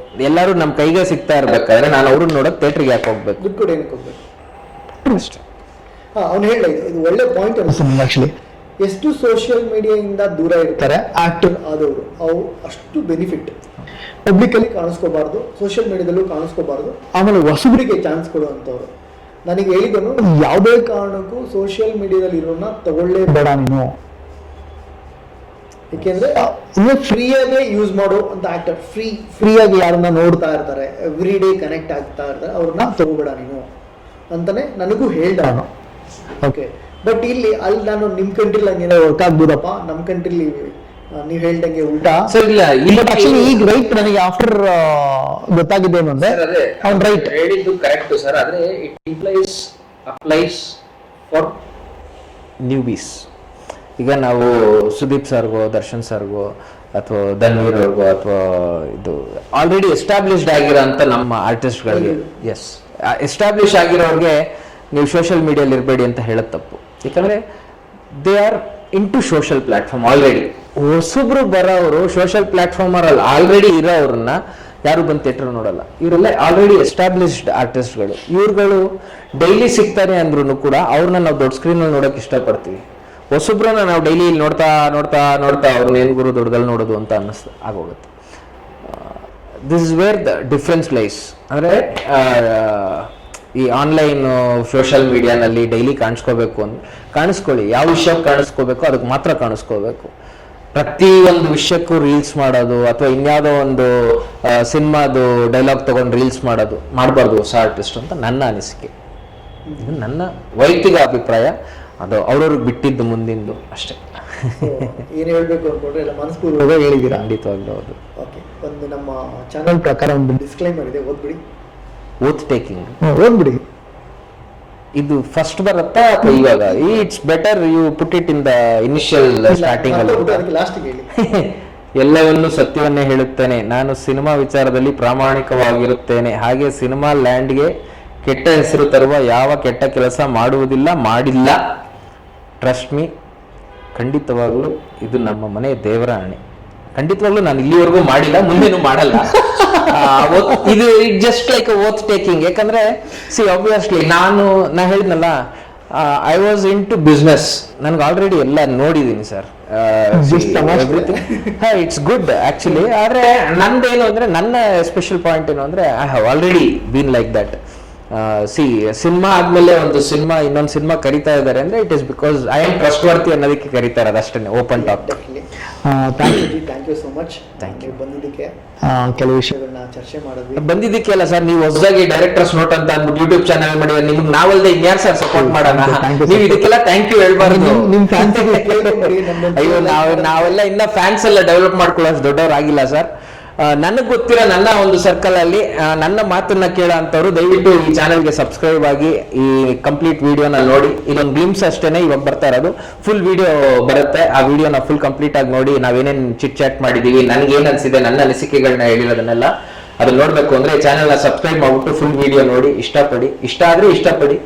ಎಲ್ಲರೂ ನಮ್ಮ ಕೈಗೆ ಸಿಗ್ತಾ ಇರ್ಬೇಕಾದ್ರೆ ನಾನು ಅವ್ರನ್ನ ನೋಡೋಕೆ ಥಿಯೇಟ್ರಿಗೆ ಯಾಕೆ ಹೋಗ್ಬೇಕು?
ದುಡ್ಡು ಕೂಡ ಏನಕ್ಕೆ ಹೋಗ್ಬೇಕು ಅಷ್ಟೇ. ಅವ್ನು ಹೇಳ, ಇದು ಒಳ್ಳೆ ಪಾಯಿಂಟ್ ಅನಿಸ್ತು ನನಗೆ ಆ್ಯಕ್ಚುಲಿ. ಎಷ್ಟು ಸೋಷಿಯಲ್ ಮೀಡಿಯಾದಿಂದ ದೂರ ಇರ್ತಾರೆ ಆಕ್ಟರ್ ಆದವರು, ಅವು ಅಷ್ಟು ಬೆನಿಫಿಟ್. ಪಬ್ಲಿಕಲ್ಲಿ ಕಾಣಿಸ್ಕೋಬಾರ್ದು, ಸೋಷಿಯಲ್ ಮೀಡಿಯಾದಲ್ಲೂ ಕಾಣಿಸ್ಕೋಬಾರ್ದು, ಆಮೇಲೆ ಹೊಸಬರಿಗೆ ಚಾನ್ಸ್ ಕೊಡುವಂಥವ್ರು. ನನಗೆ ಹೇಳಿದನು, ಯಾವುದೇ ಕಾರಣಕ್ಕೂ ಸೋಷಿಯಲ್ ಮೀಡಿಯಾದಲ್ಲಿ ಇರೋನ್ನ ತಗೊಳ್ಳೇಬೇಡ ನೀನು. ಏಕೆಂದ್ರೆ ಇನ್ನು ಫ್ರೀಯಾಗೆ ಯೂಸ್ ಮಾಡೋ ಅಂತ ಆಕ್ಟರ್, ಫ್ರೀಯಾಗಿ ಯಾರನ್ನ ನೋಡ್ತಾ ಇರ್ತಾರೆ, ಎವ್ರಿ ಡೇ ಕನೆಕ್ಟ್ ಆಗ್ತಾ ಇರ್ತಾರೆ, ಅವ್ರನ್ನ ತಗೋಬೇಡ ನೀನು ಅಂತಾನೆ ನನಗೂ ಹೇಳ್ದ ನಾನು. ಓಕೆ, ಬಟ್ ಅಲ್ಲಿ ನಾನು ನಿಮ್ಮ ಕಂಟ್ರಿಲಿ ಹಂಗೇನೋ ವರ್ಕ್ ಆಗ್ಬೋದಪ್ಪ, ನಮ್ಮ ಕಂಟ್ರಿಲಿ ನೀವು ಹೇಳ್ದಂಗೆ ಉಲ್ಟಾ. ಆಕ್ಚುಲಿ ಈಗ ರೈಟ್ ನನಗೆ ಆಫ್ಟರ್ ಗೊತ್ತಾಗಿದೆ ಏನಂದ್ರೆ, ಅವ್ನು ರೈಟ್
ಹೇಳಿದ್ದು ಕರೆಕ್ಟ್ ಸರ್. ಆದ್ರೆ ಇಟ್ ಅಪ್ಲೈಸ್ ಫಾರ್ ನ್ಯೂಬೀಸ್. ಈಗ ನಾವು ಸುದೀಪ್ ಸರ್ಗೋ, ದರ್ಶನ್ ಸರ್ಗೋ, ಅಥವಾ ಧನ್ವೀರ್ ಅವ್ರಿಗೋ, ಅಥವಾ ಇದು ಆಲ್ರೆಡಿ ಎಸ್ಟಾಬ್ಲಿಷ್ಡ್ ಆಗಿರೋ ಅಂತ ನಮ್ಮ ಆರ್ಟಿಸ್ಟ್ಗಳಿಗೆ, ಎಸ್ ಎಸ್ಟಾಬ್ಲಿಷ್ ಆಗಿರೋರಿಗೆ ನೀವು ಸೋಷಿಯಲ್ ಮೀಡಿಯಲ್ಲಿ ಇರಬೇಡಿ ಅಂತ ಹೇಳೋದು ತಪ್ಪು. ಯಾಕಂದ್ರೆ they are into social platform already. ಹೊಸಬ್ರು ಬರೋರು ಸೋಷಿಯಲ್ ಪ್ಲಾಟ್ಫಾರ್ಮರಲ್ಲಿ ಆಲ್ರೆಡಿ ಇರೋವ್ರನ್ನ ಯಾರು ಬಂದು ಥಿಯೇಟರ್ ನೋಡಲ್ಲ. ಇವರೆಲ್ಲ ಆಲ್ರೆಡಿ ಎಸ್ಟಾಬ್ಲಿಷ್ಡ್ ಆರ್ಟಿಸ್ಟ್ಗಳು. ಇವ್ರುಗಳು ಡೈಲಿ ಸಿಗ್ತಾರೆ ಅಂದ್ರೂ ಕೂಡ ಅವ್ರನ್ನ ನಾವು ದೊಡ್ಡ ಸ್ಕ್ರೀನಲ್ಲಿ ನೋಡೋಕೆ ಇಷ್ಟಪಡ್ತೀವಿ. ಹೊಸಬ್ರನ್ನ ನಾವು ಡೈಲಿ ನೋಡ್ತಾ ನೋಡ್ತಾ ನೋಡ್ತಾ ಅವ್ರನ್ನ ಏನು ಗುರು ದೊಡ್ಡದಲ್ಲಿ ನೋಡೋದು ಅಂತ ಆಗೋಗುತ್ತೆ. This is where the difference lies. ಅಂದರೆ ಈ ಆನ್ಲೈನ್ ಸೋಷಿಯಲ್ ಮೀಡಿಯಾನಲ್ಲಿ ಡೈಲಿ ಕಾಣಿಸ್ಕೋಬೇಕು ಅಂತ ಕಾಣಿಸ್ಕೊಳ್ಳಿ, ಯಾವ ವಿಷಯಕ್ಕೆ ಕಾಣಿಸ್ಕೋಬೇಕು ಅದಕ್ಕೆ ಮಾತ್ರ ಕಾಣಿಸ್ಕೋಬೇಕು. ಪ್ರತಿ ಒಂದು ವಿಷಯಕ್ಕೂ ರೀಲ್ಸ್ ಮಾಡೋದು ಅಥವಾ ಇನ್ಯಾವುದೋ ಒಂದು ಸಿನಿಮಾದು ಡೈಲಾಗ್ ತಗೊಂಡು ರೀಲ್ಸ್ ಮಾಡೋದು ಮಾಡಬಾರ್ದು ಹೊಸ ಆರ್ಟಿಸ್ಟ್ ಅಂತ ನನ್ನ ಅನಿಸಿಕೆ. ಇದು ನನ್ನ ವೈಯಕ್ತಿಕ ಅಭಿಪ್ರಾಯ. ಅದು ಅವ್ರವ್ರಿಗೆ ಬಿಟ್ಟಿದ್ದು ಮುಂದಿಂದು ಅಷ್ಟೇ.
ಏನು ಹೇಳಬೇಕು ಅನ್ಕೊಂಡ್ರೆ ಎಲ್ಲ ಮನಸ್ಪೂರ್ವಕವಾಗಿ ಹೇಳಿದ್ದೀರಾ.
ಖಂಡಿತವಾಗ್ಲೂ ಹೌದು.
ಓಕೆ, ಒಂದು ನಮ್ಮ ಚಾನಲ್ ಪ್ರಕಾರ ಒಂದು ಡಿಸ್ಕ್ಲೈಮರ್ ಇದೆ, ಓದ್ಬಿಡಿ.
ಓತ್ ಟೇಕಿಂಗ್
ಓದ್ಬಿಡಿ.
ಇದು ಫಸ್ಟ್ ಬರುತ್ತಾ ಅಥವಾ ಇವಾಗ? It's better you put it in the initial starting ಅಲ್ಲಿ.
ಲಾಸ್ಟ್ ಹೇಳಿ.
ಎಲ್ಲವನ್ನೂ ಸತ್ಯವನ್ನೇ ಹೇಳುತ್ತೇನೆ. ನಾನು ಸಿನಿಮಾ ವಿಚಾರದಲ್ಲಿ ಪ್ರಾಮಾಣಿಕವಾಗಿರುತ್ತೇನೆ. ಹಾಗೆ ಸಿನಿಮಾ ಲ್ಯಾಂಡ್ಗೆ ಕೆಟ್ಟ ಹೆಸರು ತರುವ ಯಾವ ಕೆಟ್ಟ ಕೆಲಸ ಮಾಡುವುದಿಲ್ಲ, ಮಾಡಿಲ್ಲ. Trust me. ಖಂಡಿತವಾಗ್ಲೂ ಇದು ನಮ್ಮ ಮನೆ ದೇವರ ಆಣೆ. ಖಂಡಿತವಾಗ್ಲೂ ನಾನು ಇಲ್ಲಿವರೆಗೂ ಮಾಡಿಲ್ಲ, ಮುಂದೆನೂ ಮಾಡಲ್ಲ. ಇದು ಜಸ್ಟ್ ಲೈಕ್ ಓತ್ ಟೇಕಿಂಗ್. ಯಾಕಂದ್ರೆ ಆಬ್ವಿಯಸ್ಲಿ ನಾ ಹೇಳಿದ್ನಲ್ಲ, I was into business. ನನ್ಗೆ ಆಲ್ರೆಡಿ ಎಲ್ಲ ನೋಡಿದ್ದೀನಿ ಸರ್. It's good actually. ಆದ್ರೆ ನಂದೇನು ಅಂದ್ರೆ, ನನ್ನ ಸ್ಪೆಷಲ್ ಪಾಯಿಂಟ್ ಏನು ಅಂದ್ರೆ, I have already been like that. Cinema ಆದ್ಮೇಲೆ ಇನ್ನೊಂದು ಸಿನಿಮಾ ಕರಿತಾ ಇದ್ದಾರೆ ಅಂದ್ರೆ it is because I am trustworthy ಅನ್ನೋದಕ್ಕೆ ಕರಿತಾ ಇರೋದು ಅಷ್ಟೇ. Open talk.
Thank you so much.
Thank you.
ಬಂದಿದ್ದಕ್ಕೆ ಕೆಲವು ವಿಷಯಗಳನ್ನ ಚರ್ಚೆ ಮಾಡಿದ್ವಿ.
ಬಂದಿದ್ದಕ್ಕೆ ಅಲ್ಲ ಸರ್, ನೀವು ಹೊಸದಾಗಿ ಡೈರೆಕ್ಟರ್ಸ್ ನೋಟ್ ಅಂತ ಅಂದ್ಬಿಟ್ಟು ಯೂಟ್ಯೂಬ್ ಚಾನಲ್ ಮಾಡಿ, ನಿಮ್ಗೆ ನಾವಲ್ದೆ ಇನ್ಯಾರು ಸರ್ ಸಪೋರ್ಟ್ ಮಾಡೋಣ?
Thank you,
ನೀವು ಇದಕ್ಕೆಲ್ಲ ಥ್ಯಾಂಕ್ ಯು ಹೇಳ್ಬಾರ್ದು.
ನಿಮ್ ಫ್ಯಾನ್ಸ್
ಅಯ್ಯೋ, ನಾವೆಲ್ಲ ಇನ್ನ ಫ್ಯಾನ್ಸ್ ಎಲ್ಲ ಡೆವಲಪ್ ಮಾಡ್ಕೊಳ್ಳೋ ದೊಡ್ಡವರಾಗಿಲ್ಲ ಸರ್. ನನಗೆ ಗೊತ್ತಿರೋ ನನ್ನ ಒಂದು ಸರ್ಕಲ್ ಅಲ್ಲಿ ನನ್ನ ಮಾತನ್ನ ಕೇಳೋ ಅಂತವ್ರು ದಯವಿಟ್ಟು ಈ ಚಾನೆಲ್ಗೆ ಸಬ್ಸ್ಕ್ರೈಬ್ ಆಗಿ ಈ ಕಂಪ್ಲೀಟ್ ವಿಡಿಯೋನ ನೋಡಿ. ಇದೊಂದು ಗ್ಲಿಮ್ಸ್ ಅಷ್ಟೇನೆ ಇವಾಗ ಬರ್ತಾ ಇರೋದು. ಫುಲ್ ವಿಡಿಯೋ ಬರುತ್ತೆ. ಆ ವಿಡಿಯೋನ ಫುಲ್ ಕಂಪ್ಲೀಟ್ ಆಗಿ ನೋಡಿ. ನಾವೇನೇನು ಚಿಟ್ ಚಾಟ್ ಮಾಡಿದೀವಿ, ನನ್ಗೆ ಏನ್ ಅನ್ಸಿದೆ, ನನ್ನ ಅನಿಸಿಕೆಗಳನ್ನ ಹೇಳಿರೋದನ್ನೆಲ್ಲ ಅದನ್ನ ನೋಡ್ಬೇಕು ಅಂದ್ರೆ ಚಾನೆಲ್ನ ಸಬ್ಸ್ಕ್ರೈಬ್ ಮಾಡ್ಬಿಟ್ಟು ಫುಲ್ ವಿಡಿಯೋ ನೋಡಿ. ಇಷ್ಟ ಆದ್ರೆ ಇಷ್ಟಪಡಿ.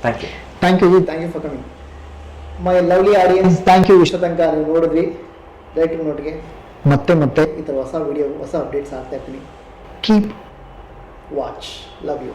Thank you.
Thank you for coming my lovely audience. Thank you. ಇಷ್ಟ ತನಕ ನೀವು ನೋಡಿದ್ರಿ ಡೈರೆಕ್ಟಿಂಗ್ ನೋಟ್ಗೆ. ಮತ್ತೆ ಈ ಥರ ಹೊಸ ವಿಡಿಯೋ, ಹೊಸ ಅಪ್ಡೇಟ್ಸ್ ಆಗ್ತಾ ಇರ್ತೀನಿ. Keep watch. Love you.